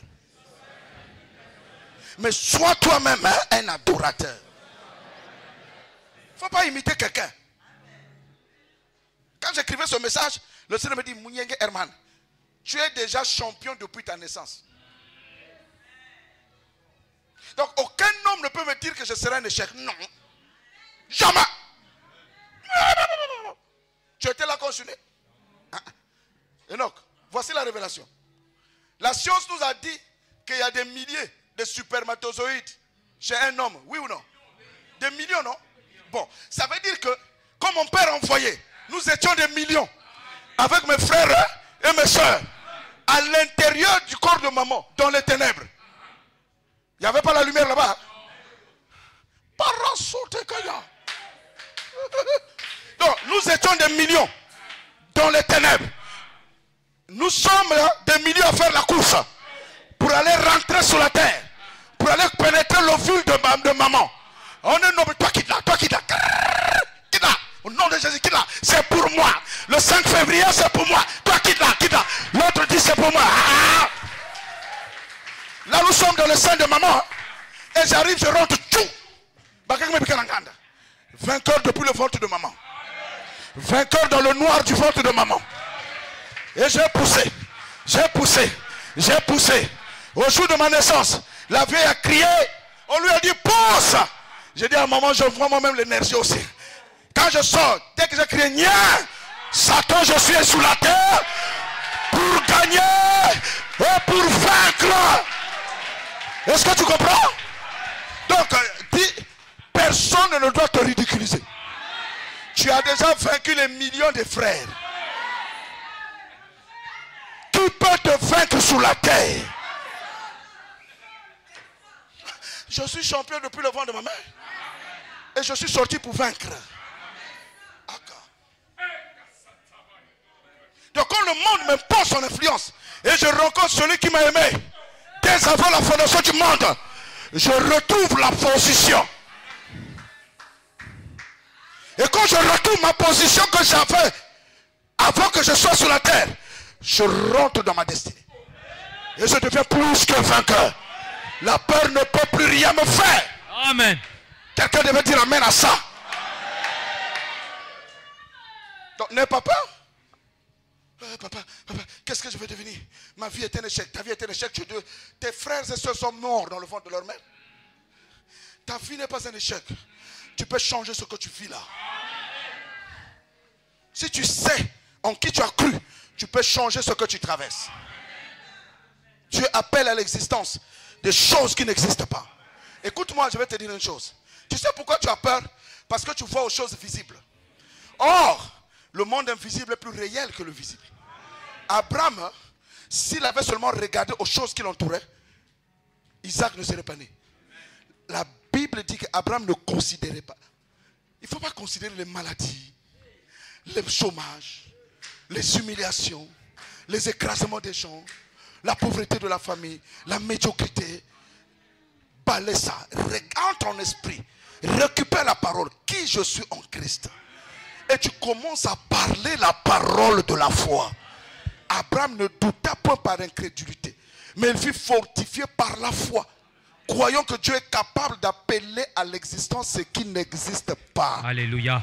Mais sois toi-même un adorateur. Il ne faut pas imiter quelqu'un. Quand j'écrivais ce message, le Seigneur me dit, Mounienge Herman, tu es déjà champion depuis ta naissance. Donc aucun homme ne peut me dire que je serai un échec. Non. Jamais. Tu étais là quand je suis né. Enoch, voici la révélation. La science nous a dit qu'il y a des milliers de spermatozoïdes chez un homme. Oui ou non? Des millions, non? Bon, ça veut dire que, comme mon père envoyait, nous étions des millions avec mes frères et mes soeurs à l'intérieur du corps de maman, dans les ténèbres. Il n'y avait pas la lumière là-bas. Donc, nous étions des millions dans les ténèbres. Nous sommes des millions à faire la course pour aller rentrer sur la terre, pour aller pénétrer l'ovule de maman. On est nommé, toi quitte là, quitte là. Au nom de Jésus, quitte là. C'est pour moi. Le 5 février, c'est pour moi. Toi quitte là. L'autre dit c'est pour moi. Là, nous sommes dans le sein de maman. Et j'arrive, je rentre tout. Vainqueur depuis le ventre de maman. Vainqueur dans le noir du ventre de maman. Et j'ai poussé. Au jour de ma naissance, la vieille a crié. On lui a dit pousse. J'ai dit à maman, je vois moi-même l'énergie aussi. Quand je sors, dès que j'ai crié Nia, Satan, je suis sous la terre pour gagner et pour vaincre. Est-ce que tu comprends? Donc, dis, personne ne doit te ridiculiser. Tu as déjà vaincu les millions de frères. Qui peut te vaincre sous la terre? Je suis champion depuis le ventre de ma mère. Et je suis sorti pour vaincre. Donc quand le monde m'impose son influence et je rencontre celui qui m'a aimé dès avant la fondation du monde, je retrouve la position. Et quand je retrouve ma position que j'avais avant que je sois sur la terre, je rentre dans ma destinée. Et je deviens plus que vainqueur. La peur ne peut plus rien me faire. Amen. Quelqu'un devait dire amen à ça. Donc n'aie pas peur. Papa, qu'est-ce que je vais devenir? Ma vie est un échec. Ta vie est un échec. Tes frères et soeurs sont morts dans le ventre de leur mère. Ta vie n'est pas un échec. Tu peux changer ce que tu vis là. Si tu sais en qui tu as cru, tu peux changer ce que tu traverses. Tu appelles à l'existence des choses qui n'existent pas. Écoute-moi, je vais te dire une chose. Tu sais pourquoi tu as peur? Parce que tu vois aux choses visibles. Or, le monde invisible est plus réel que le visible. Abraham, s'il avait seulement regardé aux choses qui l'entouraient, Isaac ne serait pas né. La Bible dit qu'Abraham ne considérait pas. Il ne faut pas considérer les maladies, le chômage, les humiliations, les écrasements des gens, la pauvreté de la famille, la médiocrité. Balais ça, regarde ton esprit, récupère la parole, qui je suis en Christ. Et tu commences à parler la parole de la foi. Abraham ne douta point par incrédulité, mais il fut fortifié par la foi, croyant que Dieu est capable d'appeler à l'existence ce qui n'existe pas. Alléluia.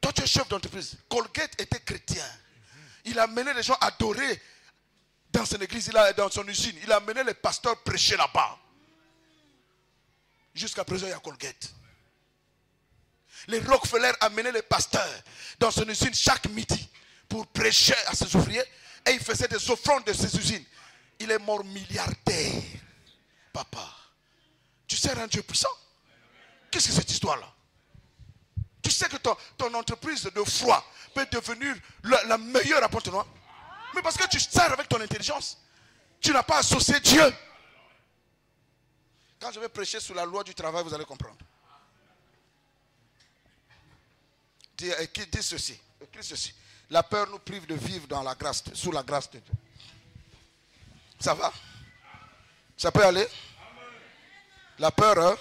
Toi tu es chef d'entreprise. Colgate était chrétien. Il a amené les gens à adorer dans son église, dans son usine. Il a amené les pasteurs prêcher là-bas. Jusqu'à présent il y a Colgate. Les Rockefeller amenaient les pasteurs dans son usine chaque midi pour prêcher à ses ouvriers. Et il faisait des offrandes de ses usines. Il est mort milliardaire. Papa, tu sais un Dieu puissant? Qu'est-ce que c'est cette histoire-là? Tu sais que ton entreprise de foi peut devenir la meilleure apporte-noix. Mais parce que tu sers avec ton intelligence. Tu n'as pas associé Dieu. Quand je vais prêcher sur la loi du travail, vous allez comprendre. Dis ceci, écris ceci. La peur nous prive de vivre dans la grâce, sous la grâce de Dieu. Ça va? Ça peut aller? La peur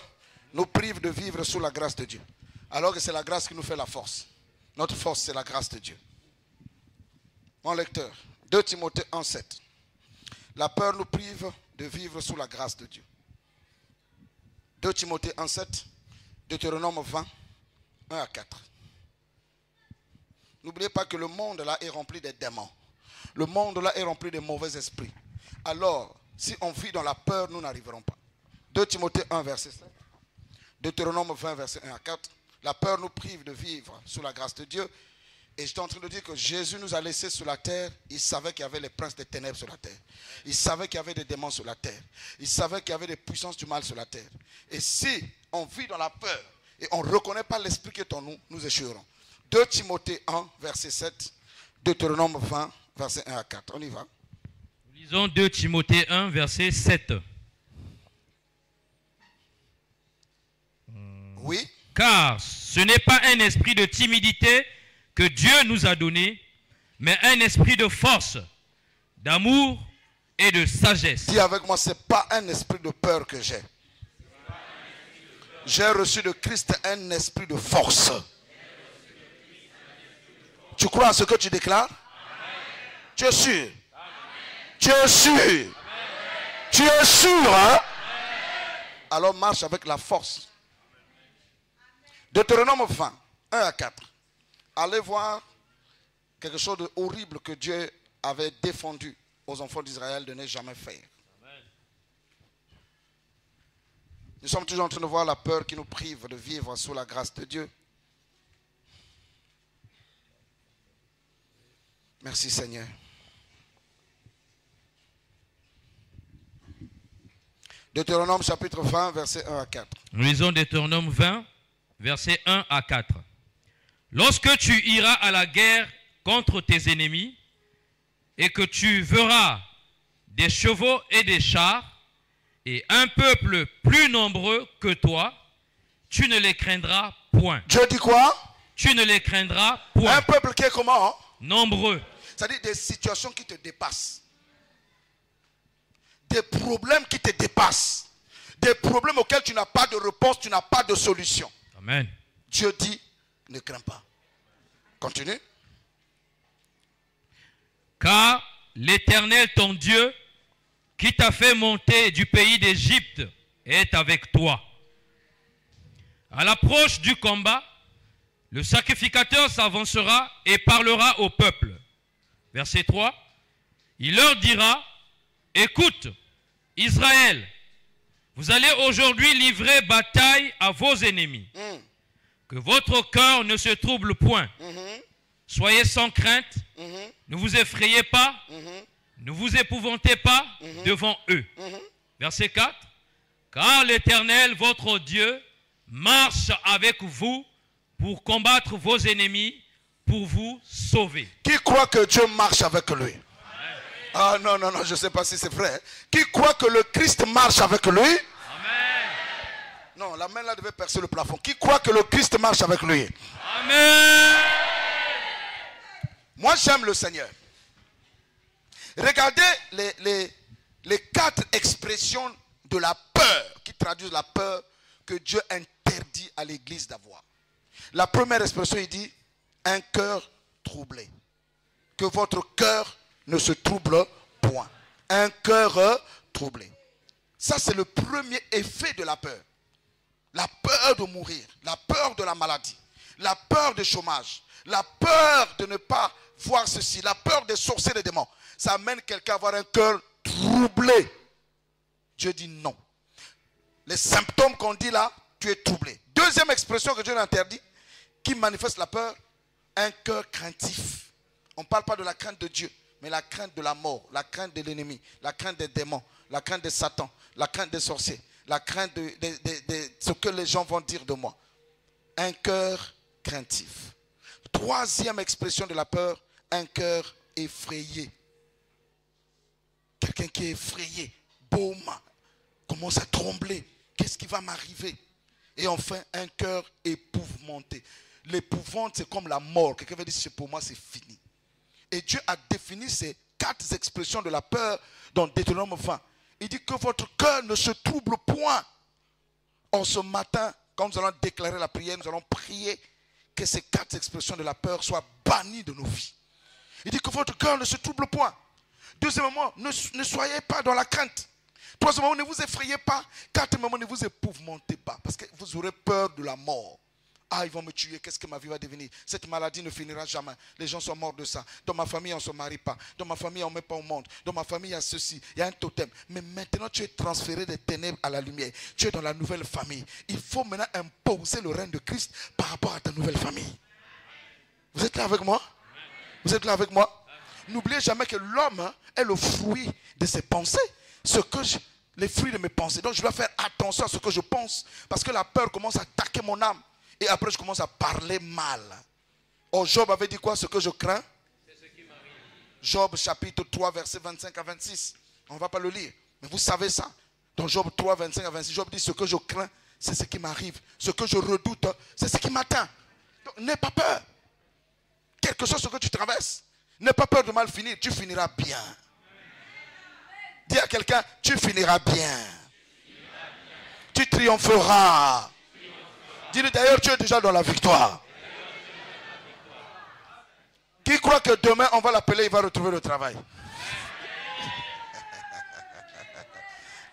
nous prive de vivre sous la grâce de Dieu. Alors que c'est la grâce qui nous fait la force. Notre force, c'est la grâce de Dieu. Mon lecteur, 2 Timothée 1,7. La peur nous prive de vivre sous la grâce de Dieu. 2 Timothée 1,7. Deutéronome 20, 1 à 4. N'oubliez pas que le monde là est rempli de démons. Le monde là est rempli de mauvais esprits. Alors, si on vit dans la peur, nous n'arriverons pas. 2 Timothée 1, verset 7. Deutéronome 20, verset 1 à 4. La peur nous prive de vivre sous la grâce de Dieu. Et j'étais en train de dire que Jésus nous a laissés sur la terre. Il savait qu'il y avait les princes des ténèbres sur la terre. Il savait qu'il y avait des démons sur la terre. Il savait qu'il y avait des puissances du mal sur la terre. Et si on vit dans la peur et on ne reconnaît pas l'esprit qui est en nous, nous échouerons. 2 Timothée 1, verset 7. Deutéronome 20, verset 1 à 4. On y va. Nous lisons 2 Timothée 1, verset 7. Oui. Car ce n'est pas un esprit de timidité que Dieu nous a donné, mais un esprit de force, d'amour et de sagesse. Dis avec moi, ce n'est pas un esprit de peur que j'ai. J'ai reçu de Christ un esprit de force. Tu crois à ce que tu déclares? Tu es sûr? Tu es sûr? Tu es sûr, hein? Alors marche avec la force. Deutéronome 20, 1 à 4. Allez voir quelque chose de horrible que Dieu avait défendu aux enfants d'Israël de ne jamais faire. Nous sommes toujours en train de voir la peur qui nous prive de vivre sous la grâce de Dieu. Merci Seigneur. Deutéronome chapitre 20, versets 1 à 4. Nous lisons Deutéronome 20, versets 1 à 4. Lorsque tu iras à la guerre contre tes ennemis et que tu verras des chevaux et des chars et un peuple plus nombreux que toi, tu ne les craindras point. Dieu dit quoi? Tu ne les craindras point. Un peuple qui est comment? Nombreux. C'est-à-dire des situations qui te dépassent. Des problèmes qui te dépassent. Des problèmes auxquels tu n'as pas de réponse, tu n'as pas de solution. Amen. Dieu dit, ne crains pas. Continue. Car l'Éternel ton Dieu, qui t'a fait monter du pays d'Égypte, est avec toi. À l'approche du combat, le sacrificateur s'avancera et parlera au peuple. Verset 3. Il leur dira, écoute, Israël, vous allez aujourd'hui livrer bataille à vos ennemis. Que votre cœur ne se trouble point. Soyez sans crainte, ne vous effrayez pas, ne vous épouvantez pas devant eux. Verset 4. Car l'Éternel, votre Dieu, marche avec vous pour combattre vos ennemis, pour vous sauver. Qui croit que Dieu marche avec lui? Ah non, non, non, je ne sais pas si c'est vrai. Qui croit que le Christ marche avec lui? Amen. Non, la main là devait percer le plafond. Qui croit que le Christ marche avec lui? Amen. Moi, j'aime le Seigneur. Regardez les 4 expressions de la peur qui traduisent la peur que Dieu interdit à l'Église d'avoir. La première expression, il dit un cœur troublé. Que votre cœur ne se trouble point. Un cœur troublé. Ça, c'est le premier effet de la peur. La peur de mourir, la peur de la maladie, la peur du chômage, la peur de ne pas voir ceci, la peur des sorciers et des démons. Ça amène quelqu'un à avoir un cœur troublé. Dieu dit non. Les symptômes qu'on dit là, tu es troublé. Deuxième expression que Dieu interdit, qui manifeste la peur, un cœur craintif. On ne parle pas de la crainte de Dieu, mais la crainte de la mort, la crainte de l'ennemi, la crainte des démons, la crainte de Satan, la crainte des sorciers, la crainte de ce que les gens vont dire de moi. Un cœur craintif. Troisième expression de la peur, un cœur effrayé. Quelqu'un qui est effrayé, boum, commence à trembler. Qu'est-ce qui va m'arriver? Et enfin, un cœur épouvanté. L'épouvante, c'est comme la mort. Quelqu'un va dire, pour moi, c'est fini. Et Dieu a défini ces 4 expressions de la peur dans Deutéronome 20. Il dit que votre cœur ne se trouble point. Or, ce matin, quand nous allons déclarer la prière, nous allons prier que ces 4 expressions de la peur soient bannies de nos vies. Il dit que votre cœur ne se trouble point. Deuxièmement, ne soyez pas dans la crainte. Troisièmement, ne vous effrayez pas. Quatrièmement, ne vous épouvantés pas. Parce que vous aurez peur de la mort. Ah, ils vont me tuer. Qu'est-ce que ma vie va devenir? Cette maladie ne finira jamais. Les gens sont morts de ça. Dans ma famille, on ne se marie pas. Dans ma famille, on ne met pas au monde. Dans ma famille, il y a ceci. Il y a un totem. Mais maintenant, tu es transféré des ténèbres à la lumière. Tu es dans la nouvelle famille. Il faut maintenant imposer le règne de Christ par rapport à ta nouvelle famille. Vous êtes là avec moi? Vous êtes là avec moi? N'oubliez jamais que l'homme est le fruit de ses pensées. Les fruits de mes pensées. Donc je dois faire attention à ce que je pense. Parce que la peur commence à attaquer mon âme. Et après je commence à parler mal. Or Job avait dit quoi? Ce que je crains, c'est ce qui m'arrive. Job chapitre 3 verset 25 à 26. On ne va pas le lire. Mais vous savez ça. Dans Job 3 25 à 26, Job dit ce que je crains, c'est ce qui m'arrive. Ce que je redoute, c'est ce qui m'atteint. Donc n'aie pas peur. Quelque chose que tu traverses. N'aie pas peur de mal finir. Tu finiras bien. Dis à quelqu'un, tu finiras bien. Tu triompheras. Dis-lui d'ailleurs, tu es déjà dans la victoire. Qui croit que demain on va l'appeler, il va retrouver le travail?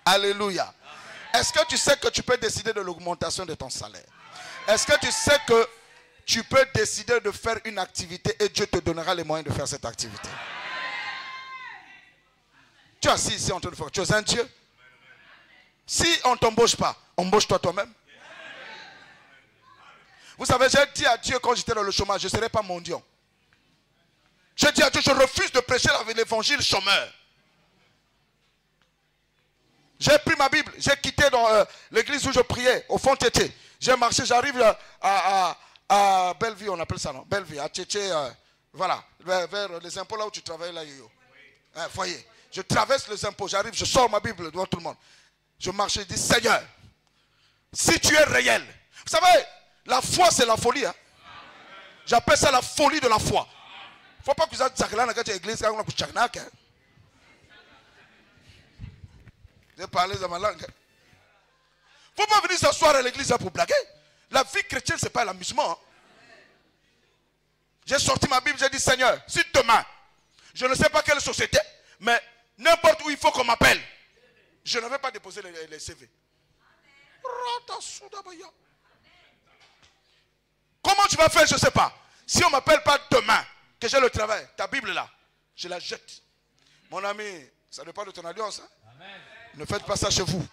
Alléluia. Est-ce que tu sais que tu peux décider de l'augmentation de ton salaire? Est-ce que tu sais que tu peux décider de faire une activité et Dieu te donnera les moyens de faire cette activité? Tu es assis ici en train de faire. Tu es un Dieu. Si on ne t'embauche pas, embauche-toi toi-même. Vous savez, j'ai dit à Dieu quand j'étais dans le chômage, je ne serai pas mendiant. J'ai dit à Dieu, je refuse de prêcher l'évangile chômeur. J'ai pris ma Bible, j'ai quitté dans l'église où je priais, au fond Tchétché. J'ai marché, j'arrive à Belleville, on appelle ça, non? Belleville, à Tchétché, voilà, vers les impôts là où tu travailles là, Yoyo. Voyez, je traverse les impôts, j'arrive, je sors ma Bible devant tout le monde. Je marche, je dis, Seigneur, si tu es réel. Vous savez, la foi c'est la folie. Hein? J'appelle ça la folie de la foi. Il ne faut pas que vous ayez dans l'église, quand vous avez j'ai parlé dans ma langue. Il ne faut pas venir s'asseoir à l'église pour blaguer. La vie chrétienne, ce n'est pas l'amusement. Hein. J'ai sorti ma Bible, j'ai dit, Seigneur, si demain, je ne sais pas quelle société, mais n'importe où il faut qu'on m'appelle, je ne vais pas déposer les CV. Comment tu vas faire, je ne sais pas. Si on ne m'appelle pas demain, que j'ai le travail, ta Bible là, je la jette. Mon ami, ça dépend de ton alliance. Hein? Amen. Ne faites pas ça chez vous.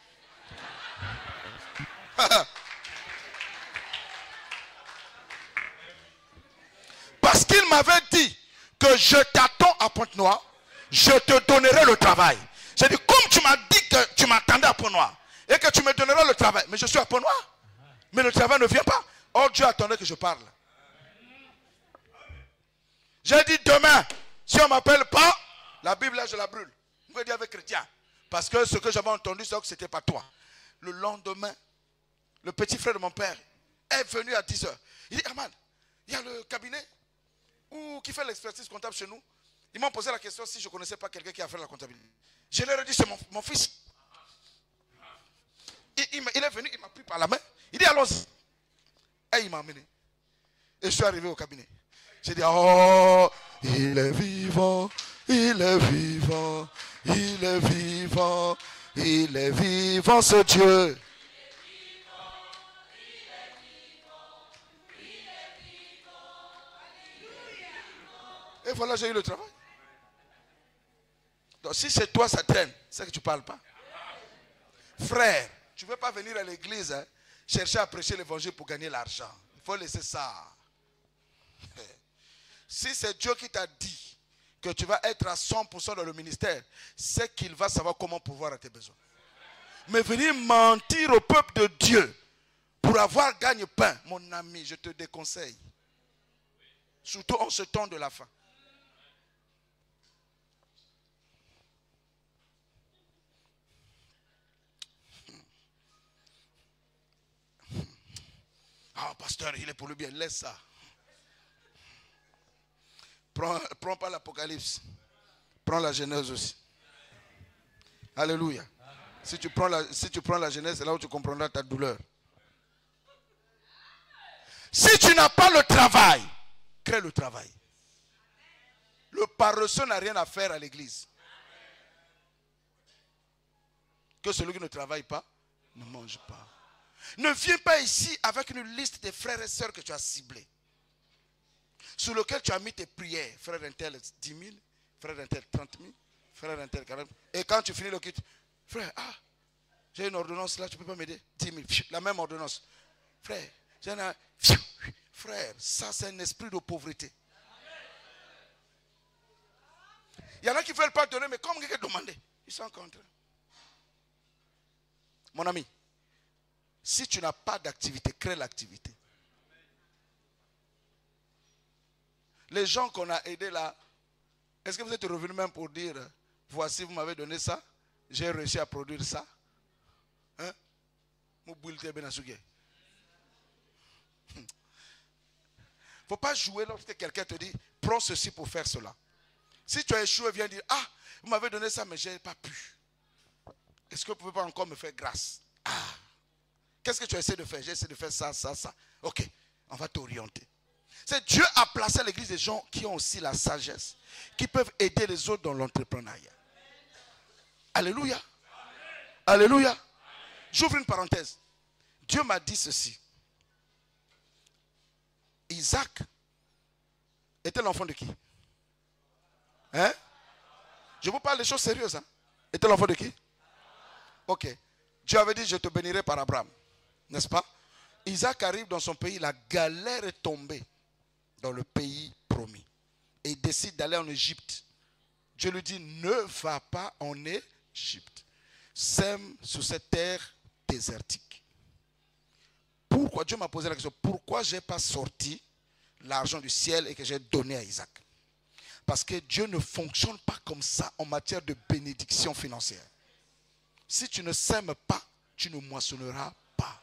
Parce qu'il m'avait dit que je t'attends à Pointe-Noire, je te donnerai le travail. J'ai dit, comme tu m'as dit que tu m'attendais à Pointe-Noire et que tu me donneras le travail, mais je suis à Pointe-Noire, mais le travail ne vient pas. Oh, Dieu attendait que je parle. J'ai dit, demain, si on ne m'appelle pas, la Bible là, je la brûle. Je vais dire avec chrétien. Parce que ce que j'avais entendu, c'est que ce n'était pas toi. Le lendemain, le petit frère de mon père est venu à 10h. Il dit, Herman, il y a le cabinet qui fait l'expertise comptable chez nous. Ils m'ont posé la question si je ne connaissais pas quelqu'un qui a fait la comptabilité. Je leur ai dit, c'est mon fils. Il est venu, il m'a pris par la main. Il dit, allons-y. Et il m'a amené. Et je suis arrivé au cabinet. J'ai dit, oh, il est vivant, il est vivant. Il est vivant, il est vivant ce Dieu. Et voilà, j'ai eu le travail. Donc si c'est toi, ça traîne, c'est que tu ne parles pas. Frère, tu ne veux pas venir à l'église hein, chercher à prêcher l'évangile pour gagner l'argent. Il faut laisser ça. Si c'est Dieu qui t'a dit que tu vas être à 100% dans le ministère, c'est qu'il va savoir comment pourvoir à tes besoins. Mais venir mentir au peuple de Dieu pour avoir gagne-pain, mon ami, je te déconseille. Surtout en ce temps de la fin. Ah, pasteur, il est pour le bien, laisse ça. Prends pas l'Apocalypse. Prends la Genèse aussi. Alléluia. Si tu prends la Genèse, c'est là où tu comprendras ta douleur. Si tu n'as pas le travail, crée le travail. Le paresseux n'a rien à faire à l'église. Que celui qui ne travaille pas, ne mange pas. Ne viens pas ici avec une liste de frères et sœurs que tu as ciblés. Sur lequel tu as mis tes prières. Frère intel 10 000, frère intel 30 000, frère intel 40 000. Et quand tu finis le culte, frère, j'ai une ordonnance là, tu ne peux pas m'aider. 10 000, la même ordonnance. Frère, frère, ça c'est un esprit de pauvreté. Il y en a qui ne veulent pas donner, mais comme quelqu'un demandé, ils sont contre. Mon ami, si tu n'as pas d'activité, crée l'activité. Les gens qu'on a aidés là, est-ce que vous êtes revenus même pour dire, voici vous m'avez donné ça, j'ai réussi à produire ça? Hein? Il ne faut pas jouer lorsque quelqu'un te dit, prends ceci pour faire cela. Si tu as échoué, viens dire, vous m'avez donné ça, mais je n'ai pas pu. est-ce que vous ne pouvez pas encore me faire grâce? Ah, qu'est-ce que tu essaies de faire? J'essaie de faire ça, ça, ça. Ok, on va t'orienter. C'est Dieu a placé à l'église des gens qui ont aussi la sagesse, qui peuvent aider les autres dans l'entrepreneuriat. Alléluia. Alléluia. J'ouvre une parenthèse. Dieu m'a dit ceci. Isaac était l'enfant de qui? Hein? Je vous parle des choses sérieuses. Hein? Était l'enfant de qui? Ok. Dieu avait dit, je te bénirai par Abraham. N'est-ce pas? Isaac arrive dans son pays, la galère est tombée dans le pays promis. Et il décide d'aller en Égypte. Dieu lui dit, ne va pas en Égypte. Sème sur cette terre désertique. Pourquoi? Dieu m'a posé la question, pourquoi je n'ai pas sorti l'argent du ciel et que j'ai donné à Isaac? Parce que Dieu ne fonctionne pas comme ça en matière de bénédiction financière. Si tu ne sèmes pas, tu ne moissonneras pas.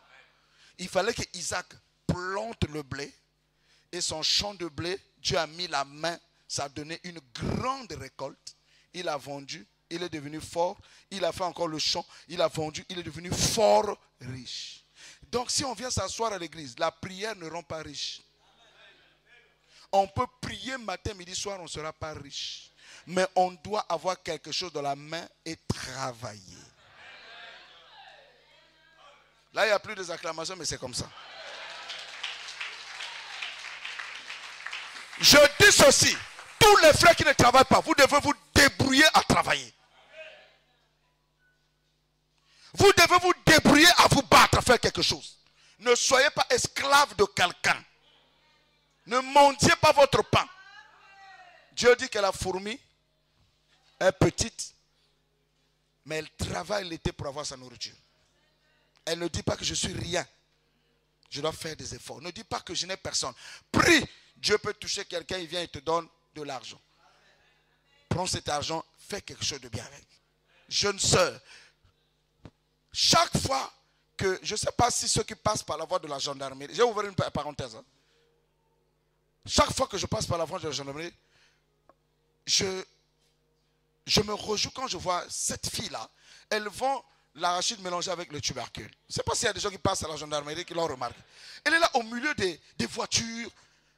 Il fallait que Isaac plante le blé et son champ de blé, Dieu a mis la main, ça a donné une grande récolte. Il a vendu, il est devenu fort. Il a fait encore le champ, il a vendu, il est devenu fort riche. Donc si on vient s'asseoir à l'église, la prière ne rend pas riche. On peut prier matin, midi, soir, on ne sera pas riche. Mais on doit avoir quelque chose dans la main et travailler. Là, il n'y a plus des acclamations, mais c'est comme ça. Je dis ceci. Tous les frères qui ne travaillent pas, vous devez vous débrouiller à travailler. Vous devez vous débrouiller à vous battre, à faire quelque chose. Ne soyez pas esclave de quelqu'un. Ne mendiez pas votre pain. Dieu dit que la fourmi est petite, mais elle travaille l'été pour avoir sa nourriture. Elle ne dit pas que je suis rien. Je dois faire des efforts. Ne dis pas que je n'ai personne. Prie. Dieu peut toucher quelqu'un, il vient et te donne de l'argent. Prends cet argent, fais quelque chose de bien avec. Jeune sœur, chaque fois que, je ne sais pas si ceux qui passent par la voie de la gendarmerie, j'ai ouvert une parenthèse. Hein. Chaque fois que je passe par la voie de la gendarmerie, je me réjouis quand je vois cette fille-là. Elle vend l'arachide mélangé avec le tubercule. Je ne sais pas s'il y a des gens qui passent à la gendarmerie qui l'ont remarqué. Elle est là au milieu des voitures,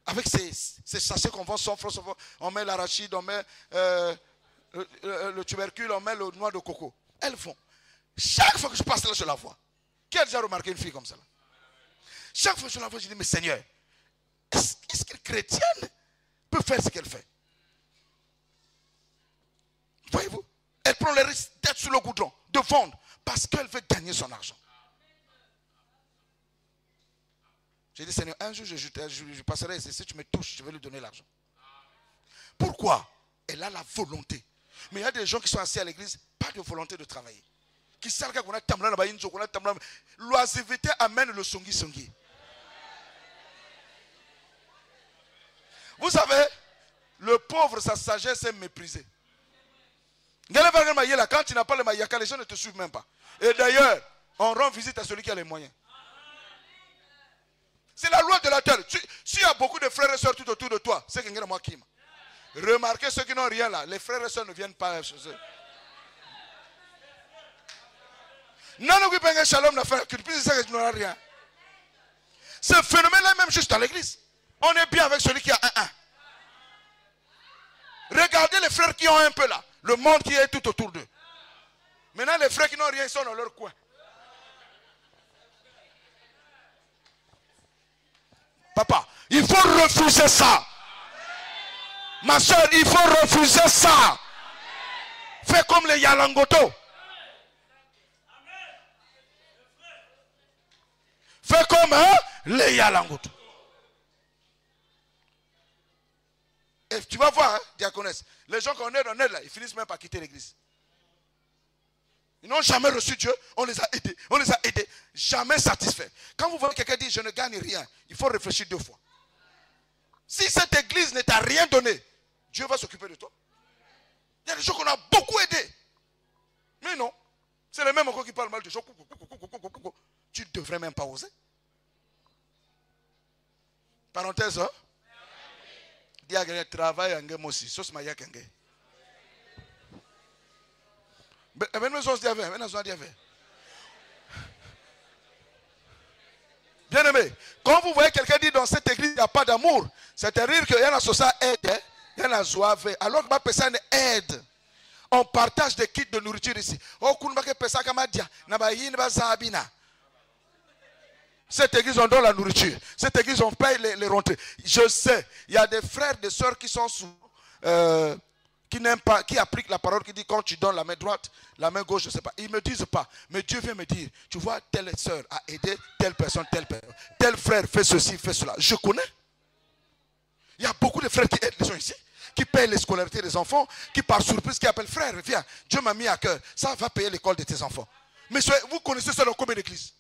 avec ces sachets qu'on vend sans francs. On met l'arachide, on met le tubercule, on met le noix de coco. Elles font. Chaque fois que je passe là, je la vois. Qui a déjà remarqué une fille comme ça là? Chaque fois que je la vois, je dis, mais Seigneur, est-ce qu'une chrétienne peut faire ce qu'elle fait? Voyez-vous? Elle prend le risque d'être sur le goudron, de vendre, parce qu'elle veut gagner son argent. J'ai dit, Seigneur, un jour je passerai ici, si tu me touches, je vais lui donner l'argent. Pourquoi? Elle a la volonté. Mais il y a des gens qui sont assis à l'église, pas de volonté de travailler. Qui savent qu'on a tamla, l'oisiveté amène le songi. Vous savez, le pauvre, sa sagesse est méprisée. Quand tu n'as pas le mayaka, les gens ne te suivent même pas. Et d'ailleurs, on rend visite à celui qui a les moyens. C'est la loi de la terre. S'il y a beaucoup de frères et sœurs tout autour de toi, c'est que moi qui. Remarquez ceux qui n'ont rien là. Les frères et sœurs ne viennent pas chez eux. Non, non, shalom, tu n'auras rien. Ce phénomène-là, même juste à l'église. On est bien avec celui qui a un. Regardez les frères qui ont un peu là. Le monde qui est tout autour d'eux. Maintenant, les frères qui n'ont rien, ils sont dans leur coin. Papa, il faut refuser ça. Ma soeur, il faut refuser ça. Fais comme les Yalangoto. Fais comme les Yalangoto. Et tu vas voir, diaconesse, les gens qu'on aide là, ils finissent même par quitter l'église. Ils n'ont jamais reçu Dieu, on les a aidés, jamais satisfaits. Quand vous voyez quelqu'un dire je ne gagne rien, il faut réfléchir 2 fois. Si cette église ne t'a rien donné, Dieu va s'occuper de toi. Il y a des gens qu'on a beaucoup aidés. Mais non, c'est les mêmes encore qui parlent mal de gens. Tu ne devrais même pas oser. Parenthèse, hein? Travail en aussi, Bien aimé, quand vous voyez quelqu'un dire dans cette église il n'y a pas d'amour, c'est-à-dire qu'il y a une société aide, il y a une zouave, alors que personne aide. On partage des kits de nourriture ici. Cette église, on donne la nourriture. Cette église, on paye les rentrées. Je sais, il y a des frères, des sœurs qui sont sous, qui n'aiment pas, qui appliquent la parole, qui dit quand tu donnes la main droite, la main gauche, je ne sais pas. Ils ne me disent pas. Mais Dieu vient me dire, tu vois, telle sœur a aidé telle personne, tel frère fait ceci, fait cela. Je connais. Il y a beaucoup de frères qui aident les gens ici, qui payent les scolarités des enfants, qui par surprise, qui appellent frère, viens, Dieu m'a mis à cœur, ça va payer l'école de tes enfants. Mais vous connaissez ça dans combien d'églises?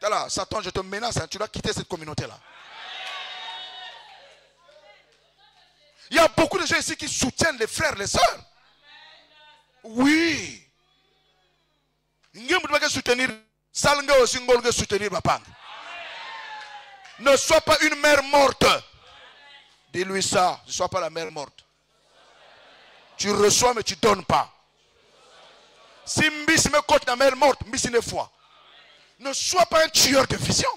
Là, Satan, je te menace, hein, tu dois quitter cette communauté-là. Il y a beaucoup de gens ici qui soutiennent les frères, les sœurs. Oui. Ne sois pas une mère morte. Dis-lui ça, ne sois pas la mère morte. Tu reçois mais tu ne donnes pas. Si Mbis me compte la mère morte, Mbis une fois. Ne sois pas un tueur de vision.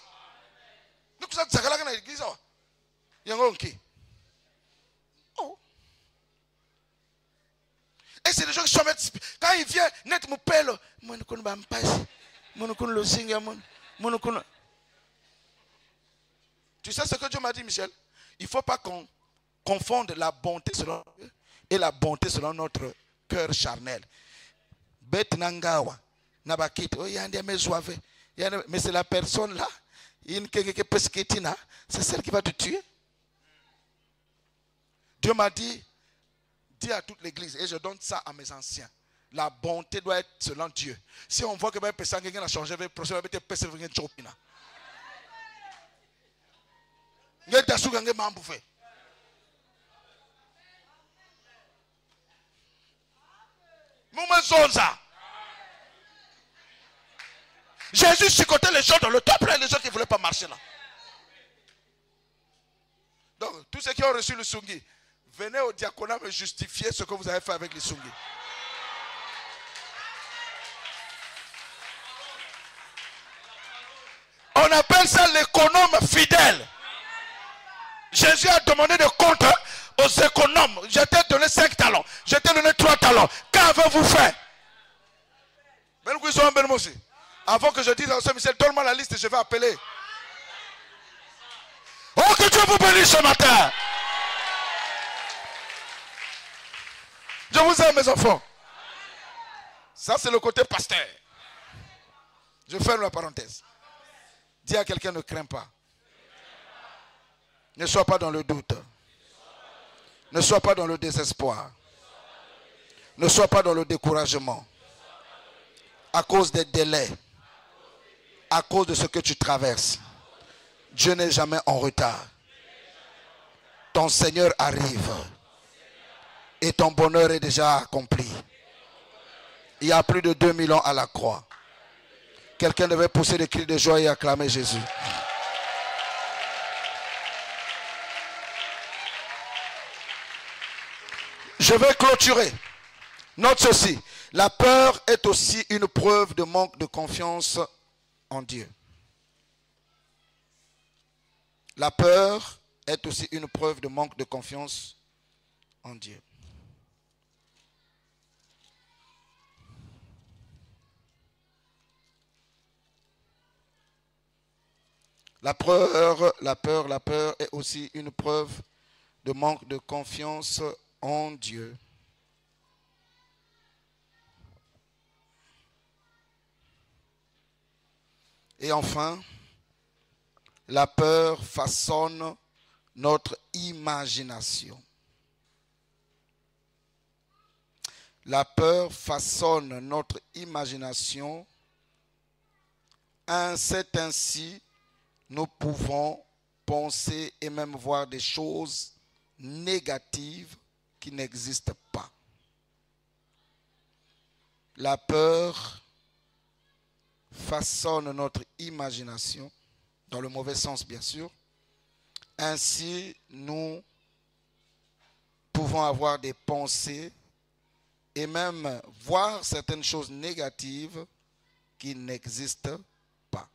Oh. Et c'est des gens qui sont quand il vient, net mon père, tu sais ce que Dieu m'a dit, Michel? Il ne faut pas qu'on confonde la bonté selon Dieu et la bonté selon notre cœur charnel. Bet nangawa, nabakit, oh yandi amezoave. Mais c'est la personne là, c'est celle qui va te tuer. Dieu m'a dit, dis à toute l'église, et je donne ça à mes anciens. La bonté doit être selon Dieu. Si on voit que personne a changé, personne va être personne qui a changé. Jésus chicotait les gens dans le temple et les gens qui ne voulaient pas marcher là. Donc, tous ceux qui ont reçu le sungi, venez au diaconat me justifier ce que vous avez fait avec les sungi. On appelle ça l'économe fidèle. Jésus a demandé des comptes aux économes. Je t'ai donné 5 talents. Je t'ai donné 3 talents. Qu'avez-vous fait? Avant que je dise à M. Michel, donne-moi la liste et je vais appeler. Oh, que Dieu vous bénisse ce matin. Je vous aime, mes enfants. Ça, c'est le côté pasteur. Je ferme la parenthèse. Dis à quelqu'un, ne crains pas. Ne sois pas dans le doute. Ne sois pas dans le désespoir. Ne sois pas dans le découragement. À cause des délais. À cause de ce que tu traverses. Dieu n'est jamais en retard. Ton Seigneur arrive. Et ton bonheur est déjà accompli. Il y a plus de 2000 ans à la croix. Quelqu'un devait pousser des cris de joie et acclamer Jésus. Je vais clôturer. Note ceci. La peur est aussi une preuve de manque de confiance en Dieu. La peur est aussi une preuve de manque de confiance en Dieu. La peur est aussi une preuve de manque de confiance en Dieu. Et enfin, la peur façonne notre imagination. La peur façonne notre imagination. Ainsi, nous pouvons penser et même voir des choses négatives qui n'existent pas. La peur façonne notre imagination, dans le mauvais sens bien sûr. Ainsi, nous pouvons avoir des pensées et même voir certaines choses négatives qui n'existent pas.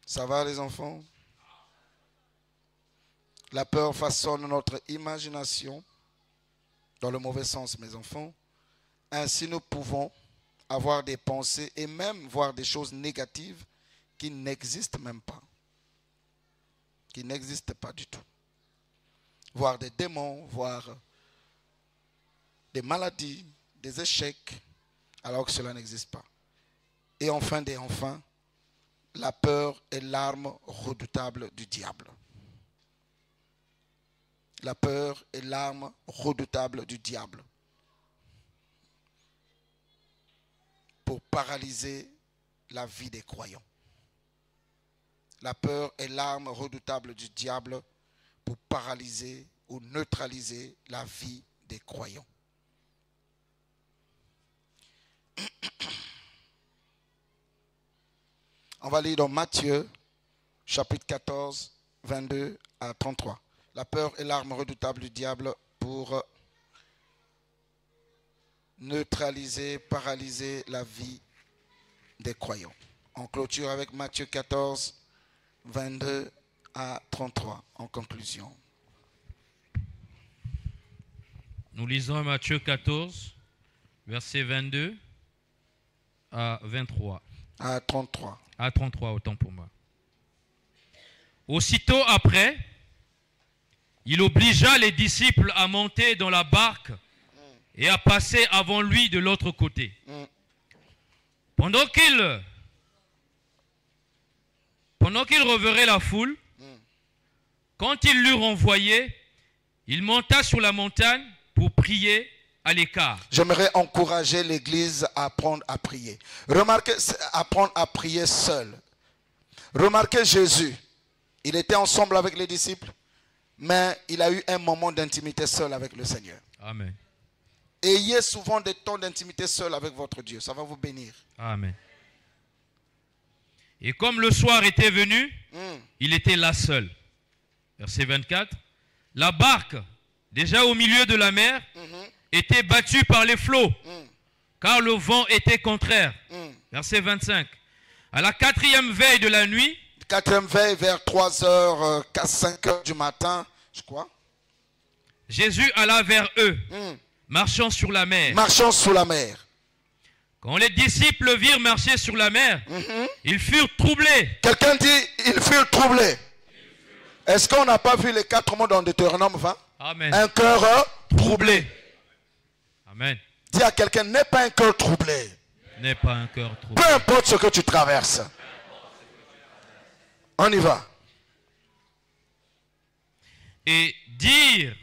Ça va les enfants? La peur façonne notre imagination, dans le mauvais sens mes enfants. Ainsi nous pouvons avoir des pensées et même voir des choses négatives qui n'existent même pas. Qui n'existent pas du tout. Voir des démons, voir des maladies, des échecs, alors que cela n'existe pas. Et enfin des enfants, la peur est l'arme redoutable du diable. La peur est l'arme redoutable du diable pour paralyser la vie des croyants. La peur est l'arme redoutable du diable pour paralyser ou neutraliser la vie des croyants. On va lire dans Matthieu, chapitre 14, 22 à 33. La peur est l'arme redoutable du diable pour neutraliser, paralyser la vie des croyants. On clôture avec Matthieu 14, 22 à 33 en conclusion. Nous lisons Matthieu 14, versets 22 à 23. À 33. À 33, autant pour moi. Aussitôt après, il obligea les disciples à monter dans la barque et à passer avant lui de l'autre côté. Pendant qu'il reverrait la foule, quand il l'eut renvoyé, il monta sur la montagne pour prier à l'écart. J'aimerais encourager l'Église à apprendre à prier. Remarquez, apprendre à prier seul. Remarquez Jésus. Il était ensemble avec les disciples, mais il a eu un moment d'intimité seul avec le Seigneur. Amen. Ayez souvent des temps d'intimité seul avec votre Dieu. Ça va vous bénir. Amen. Et comme le soir était venu, il était là seul. Verset 24. La barque, déjà au milieu de la mer, était battue par les flots, car le vent était contraire. Verset 25. À la 4e veille de la nuit, 4e veille vers 3h, 5h du matin, je crois. Jésus alla vers eux, marchant sur la mer. Marchant sur la mer. Quand les disciples le virent marcher sur la mer, ils furent troublés. Quelqu'un dit, ils furent troublés. Est-ce qu'on n'a pas vu les 4 mots dans Deutéronome 20? Amen. Un cœur troublé. Amen. Dis à quelqu'un, n'aie pas un cœur troublé. N'aie pas un cœur troublé. Peu importe ce que tu traverses. On y va. Et dire,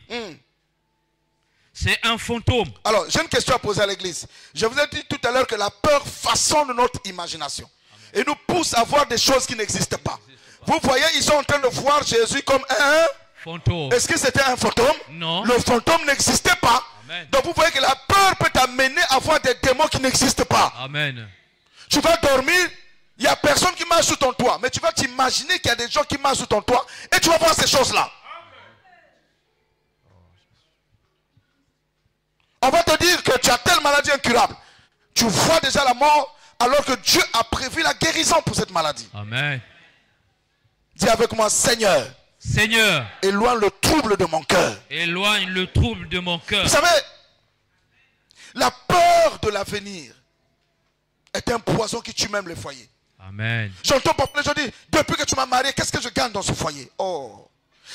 c'est un fantôme. Alors, j'ai une question à poser à l'église. Je vous ai dit tout à l'heure que la peur façonne notre imagination. Et nous pousse à voir des choses qui n'existent pas. Vous voyez, ils sont en train de voir Jésus comme un Fantôme. Est-ce que c'était un fantôme? Non. Le fantôme n'existait pas. Amen. Donc vous voyez que la peur peut t'amener à voir des démons qui n'existent pas. Amen. Tu vas dormir, il n'y a personne qui marche sous ton toit. Mais tu vas t'imaginer qu'il y a des gens qui marchent sous ton toit. Et tu vas voir ces choses-là. On va te dire que tu as telle maladie incurable. Tu vois déjà la mort alors que Dieu a prévu la guérison pour cette maladie. Amen. Dis avec moi, Seigneur. Seigneur, éloigne le trouble de mon cœur. Éloigne le trouble de mon cœur. Vous savez, la peur de l'avenir est un poison qui tue même les foyers. Amen. J'entends parfois les gens dire, depuis que tu m'as marié, qu'est-ce que je gagne dans ce foyer? Oh,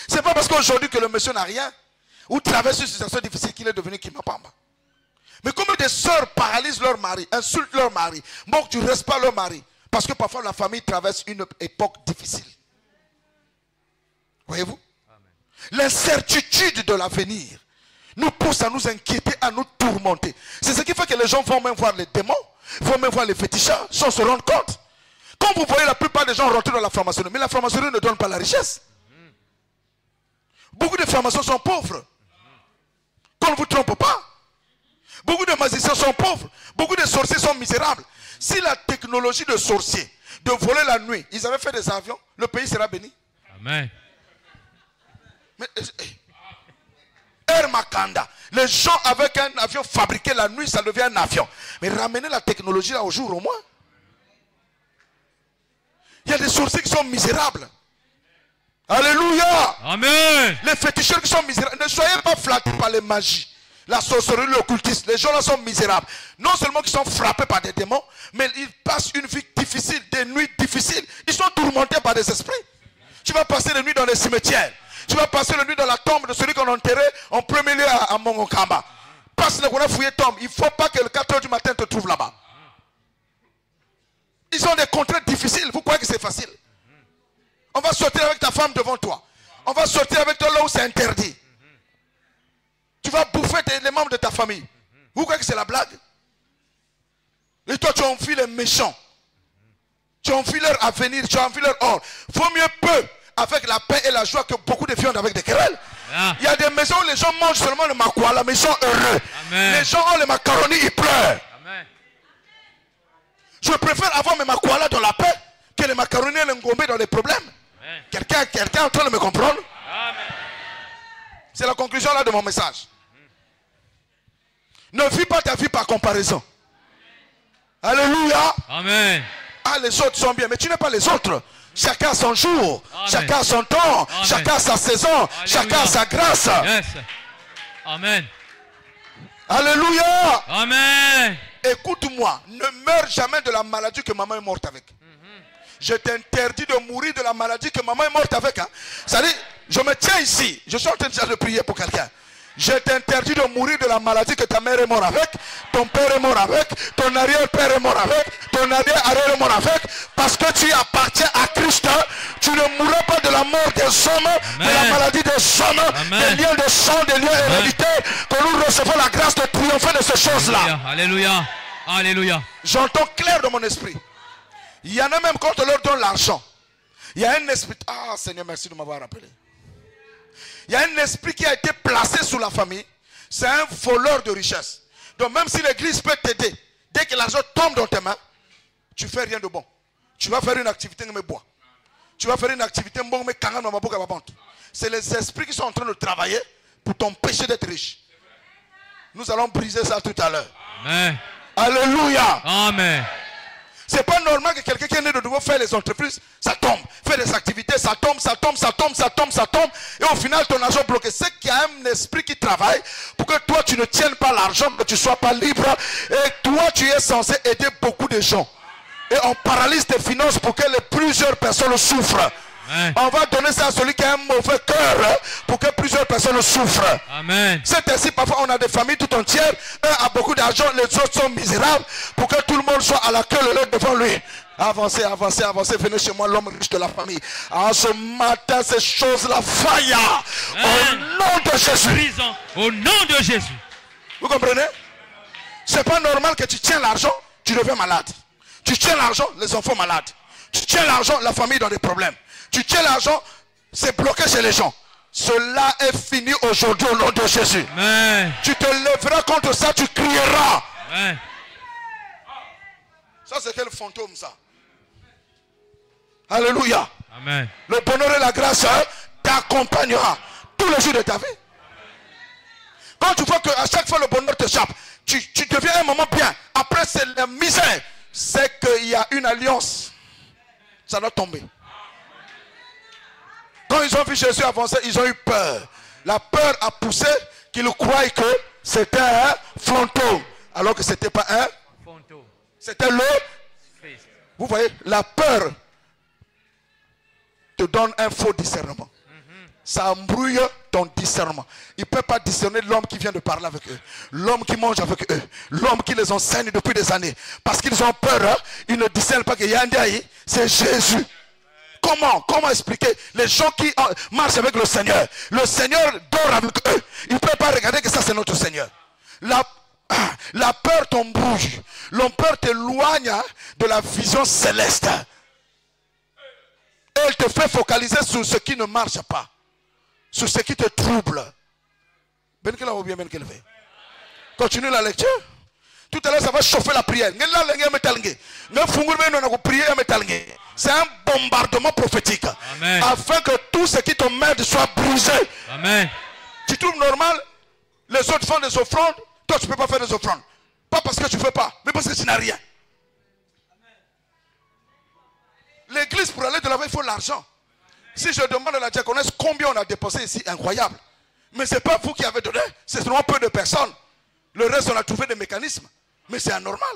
c'est pas parce qu'aujourd'hui que le monsieur n'a rien ou traverse une situation difficile qu'il est devenu Kimapamba. Mais combien de sœurs paralysent leur mari, insultent leur mari, moquent du respect à leur mari, parce que parfois la famille traverse une époque difficile. Voyez-vous? L'incertitude de l'avenir nous pousse à nous inquiéter, à nous tourmenter. C'est ce qui fait que les gens vont même voir les démons, vont même voir les fétichards, sans se rendre compte. Quand vous voyez la plupart des gens rentrer dans la franc-maçonnerie, mais la franc-maçonnerie ne donne pas la richesse. Beaucoup de francs-maçons sont pauvres. Qu'on ne vous trompe pas. Beaucoup de magiciens sont pauvres. Beaucoup de sorciers sont misérables. Si la technologie de sorciers, de voler la nuit, ils avaient fait des avions, le pays sera béni. Amen. Mais, Air Makanda. Les gens avec un avion fabriqué la nuit, ça devient un avion. Mais ramenez la technologie là au jour au moins. Il y a des sorciers qui sont misérables. Alléluia. Amen. Les féticheurs qui sont misérables. Ne soyez pas flattés par les magies, la sorcellerie, l'occultisme. Les gens là sont misérables. Non seulement qu'ils sont frappés par des démons, mais ils passent une vie difficile, des nuits difficiles. Ils sont tourmentés par des esprits. Tu vas passer les nuits dans les cimetières. Tu vas passer la nuit dans la tombe de celui qu'on a enterré en premier lieu à Mongokamba. Passe le qu'on a fouillé tombe. Il ne faut pas que le 4 h du matin te trouve là-bas. Ils ont des contraintes difficiles. Vous croyez que c'est facile? On va sortir avec ta femme devant toi. On va sortir avec toi là où c'est interdit. Tu vas bouffer les membres de ta famille. Vous croyez que c'est la blague? Et toi tu enfuis les méchants. Tu enfuis leur avenir, tu enfuis leur or. Vaut mieux peu avec la paix et la joie que beaucoup de viande avec des querelles. Ah. Il y a des maisons où les gens mangent seulement le makwala, mais ils sont heureux. Amen. Les gens ont les macaronis, ils pleurent. Amen. Je préfère avoir mes makwala dans la paix que les macaronis et les ngombe dans les problèmes. Quelqu'un est en train de me comprendre? C'est la conclusion là de mon message. Ne vis pas ta vie par comparaison. Alléluia. Amen. Ah, les autres sont bien, mais tu n'es pas les autres. Chacun a son jour, amen. Chacun a son temps, amen. Chacun a sa saison, alléluia. Chacun a sa grâce. Yes. Amen. Alléluia. Amen. Écoute-moi, ne meurs jamais de la maladie que maman est morte avec. Je t'interdis de mourir de la maladie que maman est morte avec. Hein. C'est-à-dire, je me tiens ici, je suis en train de prier pour quelqu'un. Je t'interdis de mourir de la maladie que ta mère est morte avec, ton père est mort avec, ton arrière-père est mort avec, ton arrière-arrière est mort avec, parce que tu appartiens à Christ. Tu ne mourras pas de la mort des hommes, amen. De la maladie des hommes, amen. Des liens de sang, des liens héréditaires, que nous recevons la grâce de triompher de ces choses-là. Alléluia. Alléluia. J'entends clair dans mon esprit. Il y en a même quand on leur donne l'argent. Il y a un esprit. Ah Seigneur, merci de m'avoir rappelé. Il y a un esprit qui a été placé sous la famille. C'est un voleur de richesse. Donc même si l'église peut t'aider, dès que l'argent tombe dans tes mains, tu ne fais rien de bon. Tu vas faire une activité mais bois. Tu vas faire une activité mais kanga dans ma bouche à ma bande. C'est les esprits qui sont en train de travailler pour t'empêcher d'être riche. Nous allons briser ça tout à l'heure. Amen. Alléluia. Amen. C'est pas normal que quelqu'un qui est né de nouveau fait les entreprises, ça tombe. Fait des activités, ça tombe, ça tombe, ça tombe, ça tombe, ça tombe. Et au final, ton argent bloqué. C'est qu'il y a un esprit qui travaille pour que toi, tu ne tiennes pas l'argent, que tu ne sois pas libre. Et toi, tu es censé aider beaucoup de gens. Et on paralyse tes finances pour que plusieurs personnes souffrent. Amen. On va donner ça à celui qui a un mauvais cœur pour que plusieurs personnes souffrent. Amen. C'est ainsi, parfois on a des familles tout entières. Un a beaucoup d'argent, les autres sont misérables. Pour que tout le monde soit à la queue le devant lui. Avancez, avancez, avancez. Venez chez moi, l'homme riche de la famille. En ce matin, ces choses-là faillent. Au nom de Jésus. Au nom de Jésus. Vous comprenez? C'est pas normal que tu tiens l'argent, tu deviens malade. Tu tiens l'argent, les enfants malades. Tu tiens l'argent, la famille dans des problèmes. Tu tiens l'argent, c'est bloqué chez les gens. Cela est fini aujourd'hui au nom de Jésus. Amen. Tu te lèveras contre ça, tu crieras. Amen. Ça c'est quel fantôme ça? Alléluia. Amen. Le bonheur et la grâce t'accompagnera tous les jours de ta vie. Quand tu vois qu'à chaque fois le bonheur t'échappe, tu deviens un moment bien. Après c'est la misère. C'est qu'il y a une alliance. Ça doit tomber. Quand ils ont vu Jésus avancer, ils ont eu peur. La peur a poussé qu'ils croient que c'était un fantôme. Alors que ce n'était pas un fantôme. C'était le Christ. Vous voyez, la peur te donne un faux discernement. Ça embrouille ton discernement. Ils ne peuvent pas discerner l'homme qui vient de parler avec eux. L'homme qui mange avec eux. L'homme qui les enseigne depuis des années. Parce qu'ils ont peur, ils ne discernent pas que Yandiaï, c'est Jésus. Comment expliquer les gens qui marchent avec le Seigneur? Le Seigneur dort avec eux. Ils ne peuvent pas regarder que ça c'est notre Seigneur. La peur t'embrouille. La peur t'éloigne de la vision céleste. Et elle te fait focaliser sur ce qui ne marche pas. Sur ce qui te trouble. Continue la lecture. Tout à l'heure ça va chauffer la prière. C'est un bombardement prophétique. Amen. Afin que tout ce qui te mène soit brisé. Amen. Tu trouves normal Les autres font des offrandes, toi tu ne peux pas faire des offrandes. Pas parce que tu ne veux pas, mais parce que tu n'as rien. L'église, pour aller de l'avant, il faut l'argent. Si je demande à la diaconesse combien on a dépensé ici, incroyable. Mais ce n'est pas vous qui avez donné, c'est seulement peu de personnes. Le reste, on a trouvé des mécanismes. Mais c'est anormal.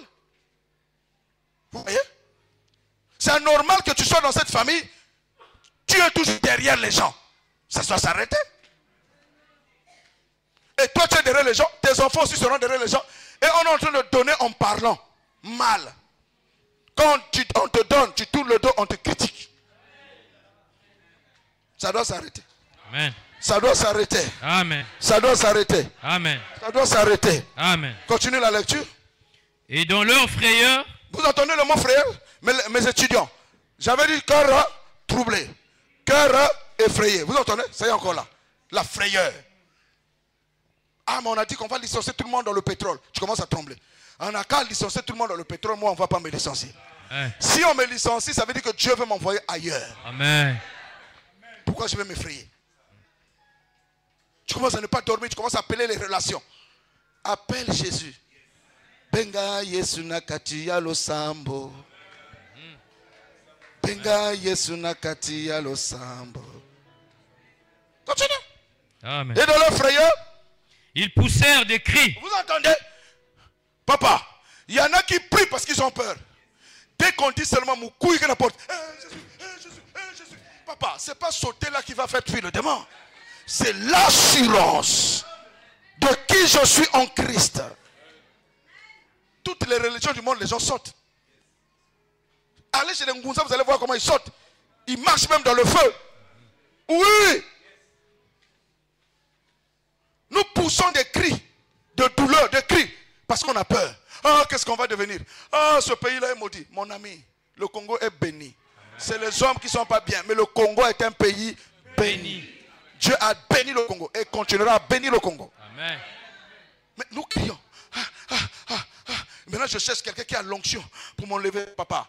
Vous voyez? C'est anormal que tu sois dans cette famille, tu es toujours derrière les gens. Ça doit s'arrêter. Et toi, tu es derrière les gens, tes enfants aussi seront derrière les gens. Et on est en train de donner en parlant mal. Quand on te donne, tu tournes le dos, on te critique. Ça doit s'arrêter. Amen. Ça doit s'arrêter. Amen. Ça doit s'arrêter. Amen. Ça doit s'arrêter. Amen. Continue la lecture. Et dans leur frayeur, vous entendez le mot frayeur? Mes étudiants, j'avais dit cœur troublé, cœur effrayé. Vous entendez? Ça y est encore là. La frayeur. Ah, mais on a dit qu'on va licencier tout le monde dans le pétrole. Tu commences à trembler. On n'a qu'à licencier tout le monde dans le pétrole. Moi, on ne va pas me licencier. Si on me licencie, ça veut dire que Dieu veut m'envoyer ailleurs. Amen. Pourquoi je vais m'effrayer? Tu commences à ne pas dormir. Tu commences à appeler les relations. Appelle Jésus. Benga Yesu nakati ya losambo. Benga Yesu nakati ya losambo. Continue. Amen. Et dans leur frayeur, ils poussèrent des cris. vous entendez? Papa, il y en a qui prient parce qu'ils ont peur. Dès qu'on dit seulement Moukouille que la porte. Jésus. Papa, c'est pas sauter là qui va faire fuir le démon. C'est l'assurance de qui je suis en Christ. Toutes les religions du monde, les gens sautent. Allez chez les Ngunza, vous allez voir comment ils sautent. Ils marchent même dans le feu. Oui. Nous poussons des cris de douleur, des cris, parce qu'on a peur. Ah, qu'est-ce qu'on va devenir? Ah, ce pays-là est maudit. Mon ami, le Congo est béni. C'est les hommes qui ne sont pas bien, mais le Congo est un pays béni. Dieu a béni le Congo et continuera à bénir le Congo. Amen. Mais nous crions. Maintenant, je cherche quelqu'un qui a l'onction pour m'enlever, papa.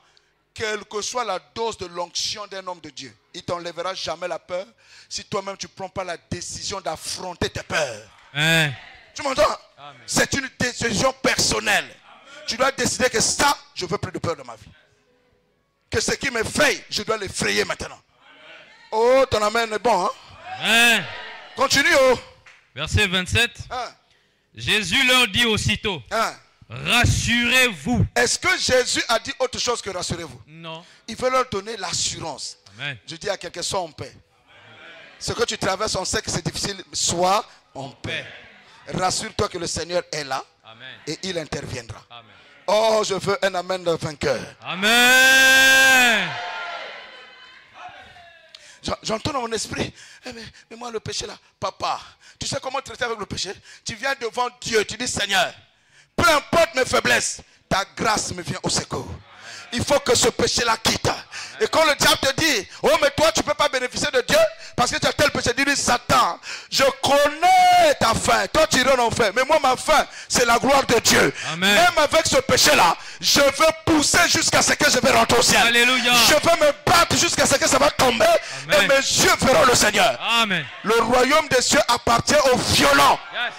Quelle que soit la dose de l'onction d'un homme de Dieu, il ne t'enlèvera jamais la peur si toi-même tu ne prends pas la décision d'affronter tes peurs. Amen. Tu m'entends? C'est une décision personnelle. Amen. Tu dois décider que ça, je ne veux plus de peur dans ma vie. Que ce qui m'effraie, je dois l'effrayer maintenant. Amen. Oh, ton amen est bon, hein? Amen. Continue, oh. Verset 27. Hein? Jésus leur dit aussitôt. Hein? Rassurez-vous. Est-ce que Jésus a dit autre chose que rassurez-vous? Non. Il veut leur donner l'assurance. Amen. Je dis à quelqu'un, sois en paix. Amen. Ce que tu traverses, on sait que c'est difficile. Sois en paix. Rassure-toi que le Seigneur est là. Amen. Et il interviendra. Amen. Oh, je veux un amen de vainqueur. Amen. J'entends dans mon esprit, mais moi le péché là, papa, tu sais comment traiter avec le péché? Tu viens devant Dieu, tu dis Seigneur, peu importe mes faiblesses, ta grâce me vient au secours. Il faut que ce péché-là quitte. Et quand le diable te dit, oh mais toi tu ne peux pas bénéficier de Dieu parce que tu as tel péché, dis-lui Satan, je connais ta faim, toi tu iras en enfer, mais moi ma faim c'est la gloire de Dieu. Amen. Même avec ce péché-là, je veux pousser jusqu'à ce que je vais rentrer au ciel. Alléluia. Je veux me battre jusqu'à ce que ça va tomber. Amen. Et mes yeux verront le Seigneur. Amen. Le royaume des cieux appartient aux violents. Yes.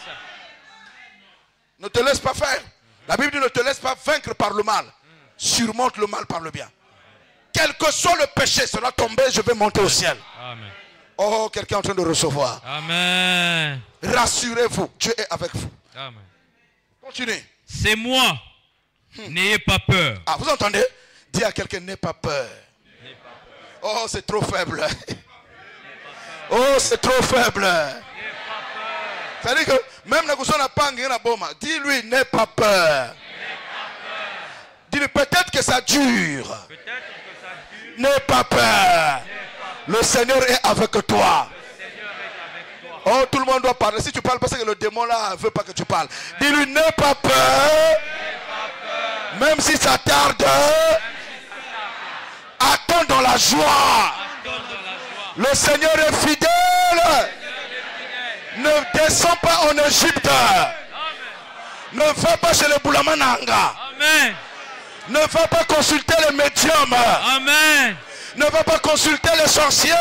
Ne te laisse pas faire. La Bible dit ne te laisse pas vaincre par le mal. Surmonte le mal par le bien. Quel que soit le péché, cela tomber, je vais monter au ciel. Amen. Oh, quelqu'un est en train de recevoir. Amen. Rassurez-vous, Dieu est avec vous. Amen. Continuez. C'est moi. N'ayez pas peur. Ah, vous entendez? Dis à quelqu'un, n'aie pas peur. Oh, c'est trop faible. Oh, c'est trop faible. C'est-à-dire que même la personne n'a pas un boma. Dis-lui, n'aie pas peur. Dis-lui, peut-être que ça dure. N'aie pas peur. Le Seigneur est avec toi. Oh, tout le monde doit parler. Si tu parles parce que le démon là ne veut pas que tu parles. Dis-lui, n'aie pas peur. Même si ça tarde. Attends dans la joie. Le Seigneur est fidèle. Ne descends pas en Égypte. Ne va pas chez les Boulamananga. Amen. Ne va pas consulter les médiums. Amen. Ne va pas consulter les sorciers.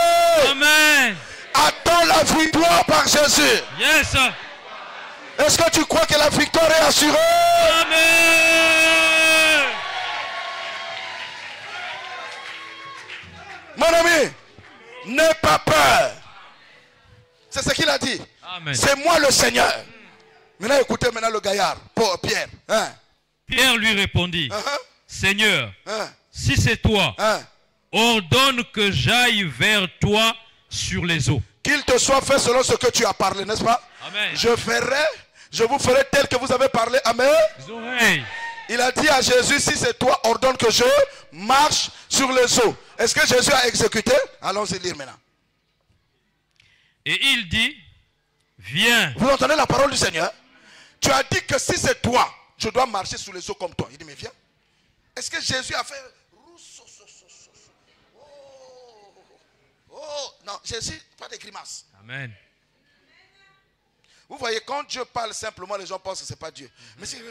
Amen. Attends la victoire par Jésus. Yes. Est-ce que tu crois que la victoire est assurée? Amen. Mon ami, n'aie pas peur. C'est ce qu'il a dit. Amen. C'est moi le Seigneur. Maintenant, écoutez maintenant le gaillard, Pierre. Hein? Pierre lui répondit, Seigneur, si c'est toi, ordonne que j'aille vers toi sur les eaux. Qu'il te soit fait selon ce que tu as parlé, n'est-ce pas? Amen. Je vous ferai tel que vous avez parlé. Amen. Oreilles. Il a dit à Jésus, si c'est toi, ordonne que je marche sur les eaux. Est-ce que Jésus a exécuté? Allons-y lire maintenant. Et il dit, viens. Vous entendez la parole du Seigneur? Tu as dit que si c'est toi, je dois marcher sur les eaux comme toi. Il dit, mais viens. Est-ce que Jésus a fait... Oh, non, Jésus, pas de grimaces. Amen. Vous voyez, quand Dieu parle simplement, les gens pensent que ce n'est pas Dieu. Mais si je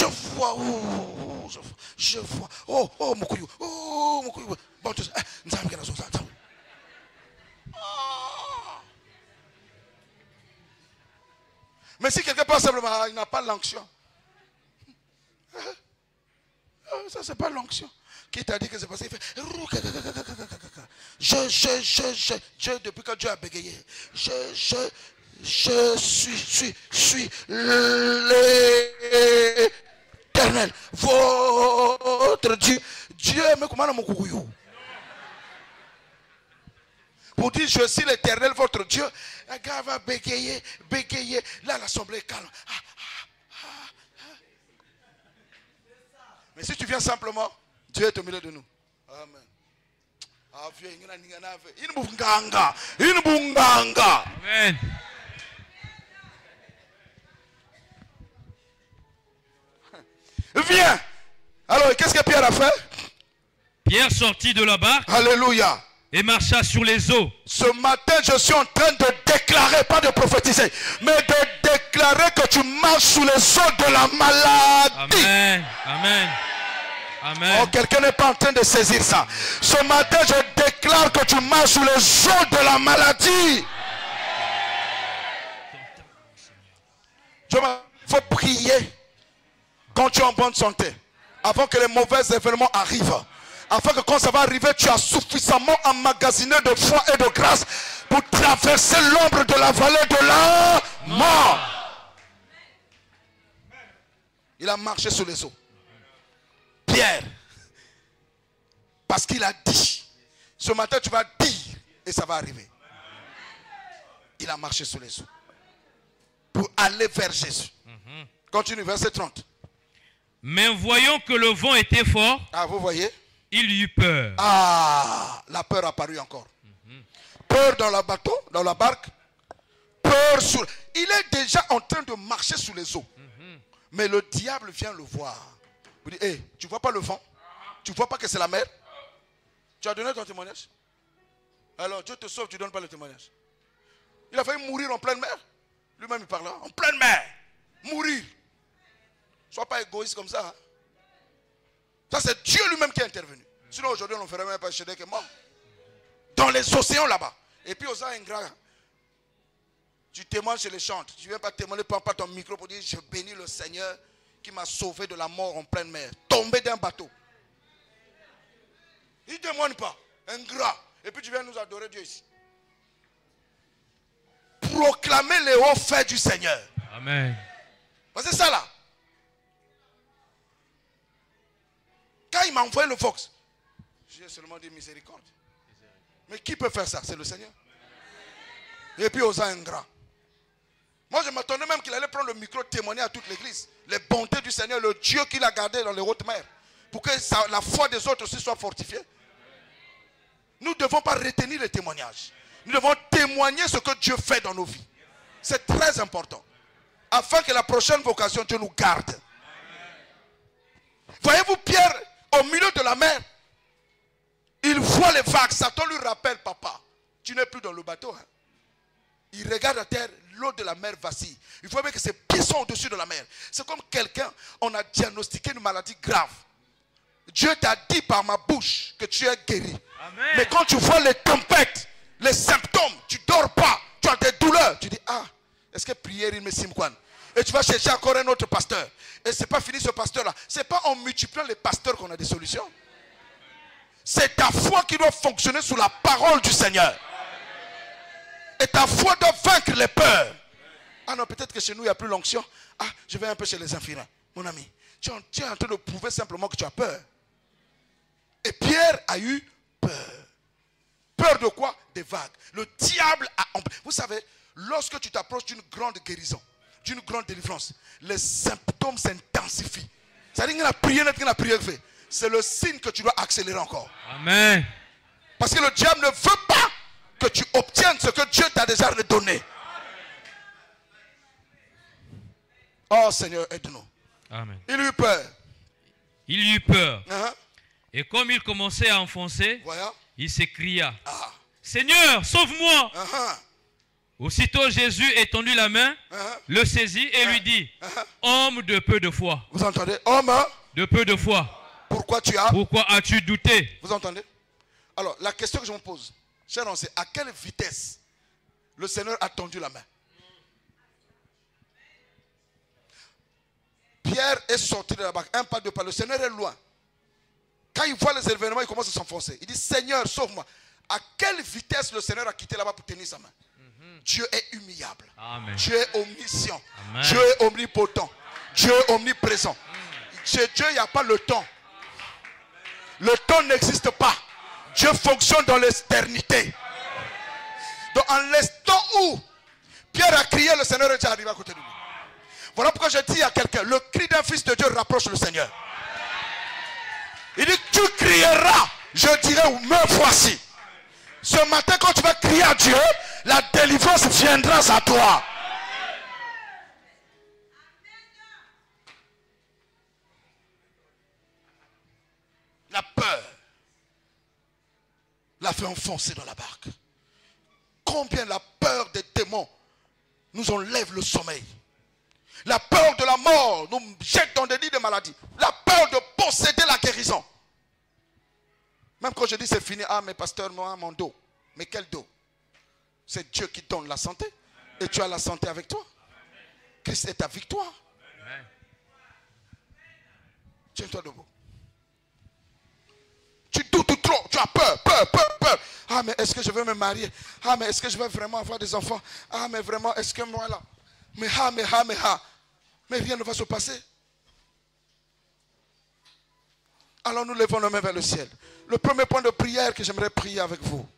vois, je vois, oh, Moukouyou, bon, tu sais, mais si quelqu'un pense simplement, il n'a pas l'onction. Ça, c'est pas l'onction. Qui t'a dit que c'est passé? Il fait je, depuis que Dieu a bégayé, je suis l'Éternel, votre Dieu. Dieu me commande mon coucou. Pour dire je suis l'Éternel, votre Dieu, un gars va bégayer. Là, l'assemblée est calme. Mais si tu viens simplement, Dieu est au milieu de nous. Amen. Amen. Viens. Alors, qu'est-ce que Pierre a fait? Pierre sortit de la barque. Alléluia. Et marcha sur les eaux. Ce matin, je suis en train de déclarer, pas de prophétiser, mais de déclarer que tu marches sous les eaux de la maladie. Amen. Amen. Amen. Oh, quelqu'un n'est pas en train de saisir ça. Ce matin, je déclare que tu marches sous les eaux de la maladie. Il faut prier quand tu es en bonne santé, avant que les mauvais événements arrivent. Afin que quand ça va arriver, tu as suffisamment emmagasiné de foi et de grâce pour traverser l'ombre de la vallée de la mort. Il a marché sur les eaux. Pierre, parce qu'il a dit, ce matin tu vas dire et ça va arriver. Il a marché sur les eaux pour aller vers Jésus. Continue, verset 30. Mais voyant que le vent était fort, vous voyez, il eut peur. La peur apparut encore. Peur dans le bateau, dans la barque. Peur sur... Il est déjà en train de marcher sous les eaux. Mais le diable vient le voir. Il dit, hey, tu ne vois pas le vent? Tu ne vois pas que c'est la mer? Tu as donné ton témoignage? Alors Dieu te sauve, tu ne donnes pas le témoignage. Il a failli mourir en pleine mer. Lui-même il parle en pleine mer. Mourir. Sois pas égoïste comme ça. Hein? Ça, c'est Dieu lui-même qui est intervenu. Sinon, aujourd'hui, on ne ferait même pas chez des morts. Dans les océans là-bas. Et puis, aux gens ingrats, tu témoignes chez les chantes. Tu ne viens pas témoigner, prends pas ton micro pour dire je bénis le Seigneur qui m'a sauvé de la mort en pleine mer. Tombé d'un bateau. Il ne témoigne pas. Ingrat. Et puis, tu viens nous adorer Dieu ici. Proclamer les hauts faits du Seigneur. Amen. C'est ça là. Quand il m'a envoyé le Fox, j'ai seulement dit miséricorde. Mais qui peut faire ça? C'est le Seigneur. Et puis aux ingrats. Moi je m'attendais même qu'il allait prendre le micro, témoigner à toute l'église. Les bontés du Seigneur, le Dieu qu'il a gardé dans les hautes mers. Pour que la foi des autres aussi soit fortifiée. Nous ne devons pas retenir les témoignages. Nous devons témoigner ce que Dieu fait dans nos vies. C'est très important. Afin que la prochaine vocation, Dieu nous garde. Voyez-vous Pierre au milieu de la mer, il voit les vagues. Satan lui rappelle, papa, tu n'es plus dans le bateau. Hein? Il regarde à terre, l'eau de la mer vacille. Il voit bien que ses pieds sont au-dessus de la mer. C'est comme quelqu'un, on a diagnostiqué une maladie grave. Dieu t'a dit par ma bouche que tu es guéri. Amen. Mais quand tu vois les tempêtes, les symptômes, tu ne dors pas, tu as des douleurs, tu dis, ah, est-ce que prière il me simquan? Et tu vas chercher encore un autre pasteur. Et ce n'est pas fini ce pasteur-là. Ce n'est pas en multipliant les pasteurs qu'on a des solutions. C'est ta foi qui doit fonctionner sous la parole du Seigneur. Et ta foi doit vaincre les peurs. Ah non, peut-être que chez nous, il n'y a plus l'onction. Ah, je vais un peu chez les infirmiers. Mon ami, tu es en train de prouver simplement que tu as peur. Et Pierre a eu peur. Peur de quoi? Des vagues. Le diable a... Vous savez, lorsque tu t'approches d'une grande guérison, d'une grande délivrance, les symptômes s'intensifient. C'est-à-dire que la prière fait. C'est le signe que tu dois accélérer encore. Amen. Parce que le diable ne veut pas que tu obtiennes ce que Dieu t'a déjà redonné. Oh Seigneur, aide-nous. Amen. Il eut peur. Il eut peur. Uh-huh. Et comme il commençait à enfoncer, Voilà. il s'écria, Ah. Seigneur, sauve-moi. Uh-huh. Aussitôt Jésus étendit la main, Uh-huh. le saisit et lui dit, homme de peu de foi. Vous entendez? Homme, De peu de foi. pourquoi tu as... Pourquoi as-tu douté? Vous entendez? Alors, la question que je me pose, cher, c'est à quelle vitesse le Seigneur a tendu la main? Pierre est sorti de la barque, un pas, deux pas. Le Seigneur est loin. Quand il voit les événements, il commence à s'enfoncer. Il dit, Seigneur, sauve-moi. À quelle vitesse le Seigneur a quitté là-bas pour tenir sa main? Dieu est humiliable. Amen. Dieu est omniscient. Amen. Dieu est omnipotent. Dieu est omniprésent. Chez Dieu, il n'y a pas le temps. Le temps n'existe pas. Dieu fonctionne dans l'éternité. Donc, en l'instant où Pierre a crié, le Seigneur est déjà arrivé à côté de lui. Voilà pourquoi je dis à quelqu'un, le cri d'un fils de Dieu rapproche le Seigneur. Il dit, tu crieras, je dirai, me voici. Ce matin, quand tu vas crier à Dieu, la délivrance viendra à toi. La peur l'a fait enfoncer dans la barque. Combien la peur des démons nous enlève le sommeil. La peur de la mort nous jette dans des lits de maladie. La peur de posséder la guérison. Même quand je dis c'est fini, ah mais pasteur, moi mon dos. Mais quel dos? C'est Dieu qui donne la santé. Et tu as la santé avec toi. Christ est ta victoire. Tiens-toi debout. Tu doutes trop, tu as peur, peur. Ah mais est-ce que je vais me marier? Ah mais est-ce que je vais vraiment avoir des enfants? Ah mais vraiment, est-ce que moi là? Mais mais rien ne va se passer. Alors nous levons nos mains vers le ciel. Le premier point de prière que j'aimerais prier avec vous.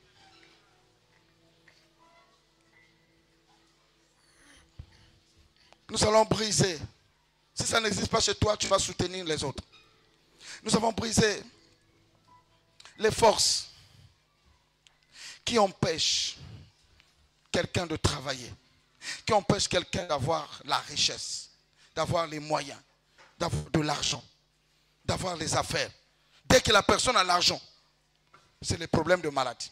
Nous allons briser. Si ça n'existe pas chez toi, tu vas soutenir les autres. Nous avons brisé les forces qui empêchent quelqu'un de travailler, qui empêchent quelqu'un d'avoir la richesse, d'avoir les moyens, d'avoir de l'argent, d'avoir les affaires. Dès que la personne a l'argent, c'est les problèmes de maladie,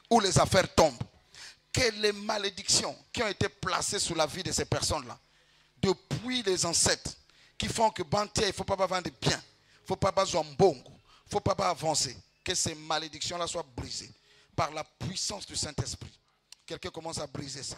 où les affaires tombent. Que les malédictions qui ont été placées sur la vie de ces personnes-là, depuis les ancêtres, qui font que Bantia, il ne faut pas vendre bien, il ne faut pas zombongo, il ne faut pas avancer. Que ces malédictions-là soient brisées par la puissance du Saint-Esprit. Quelqu'un commence à briser ça.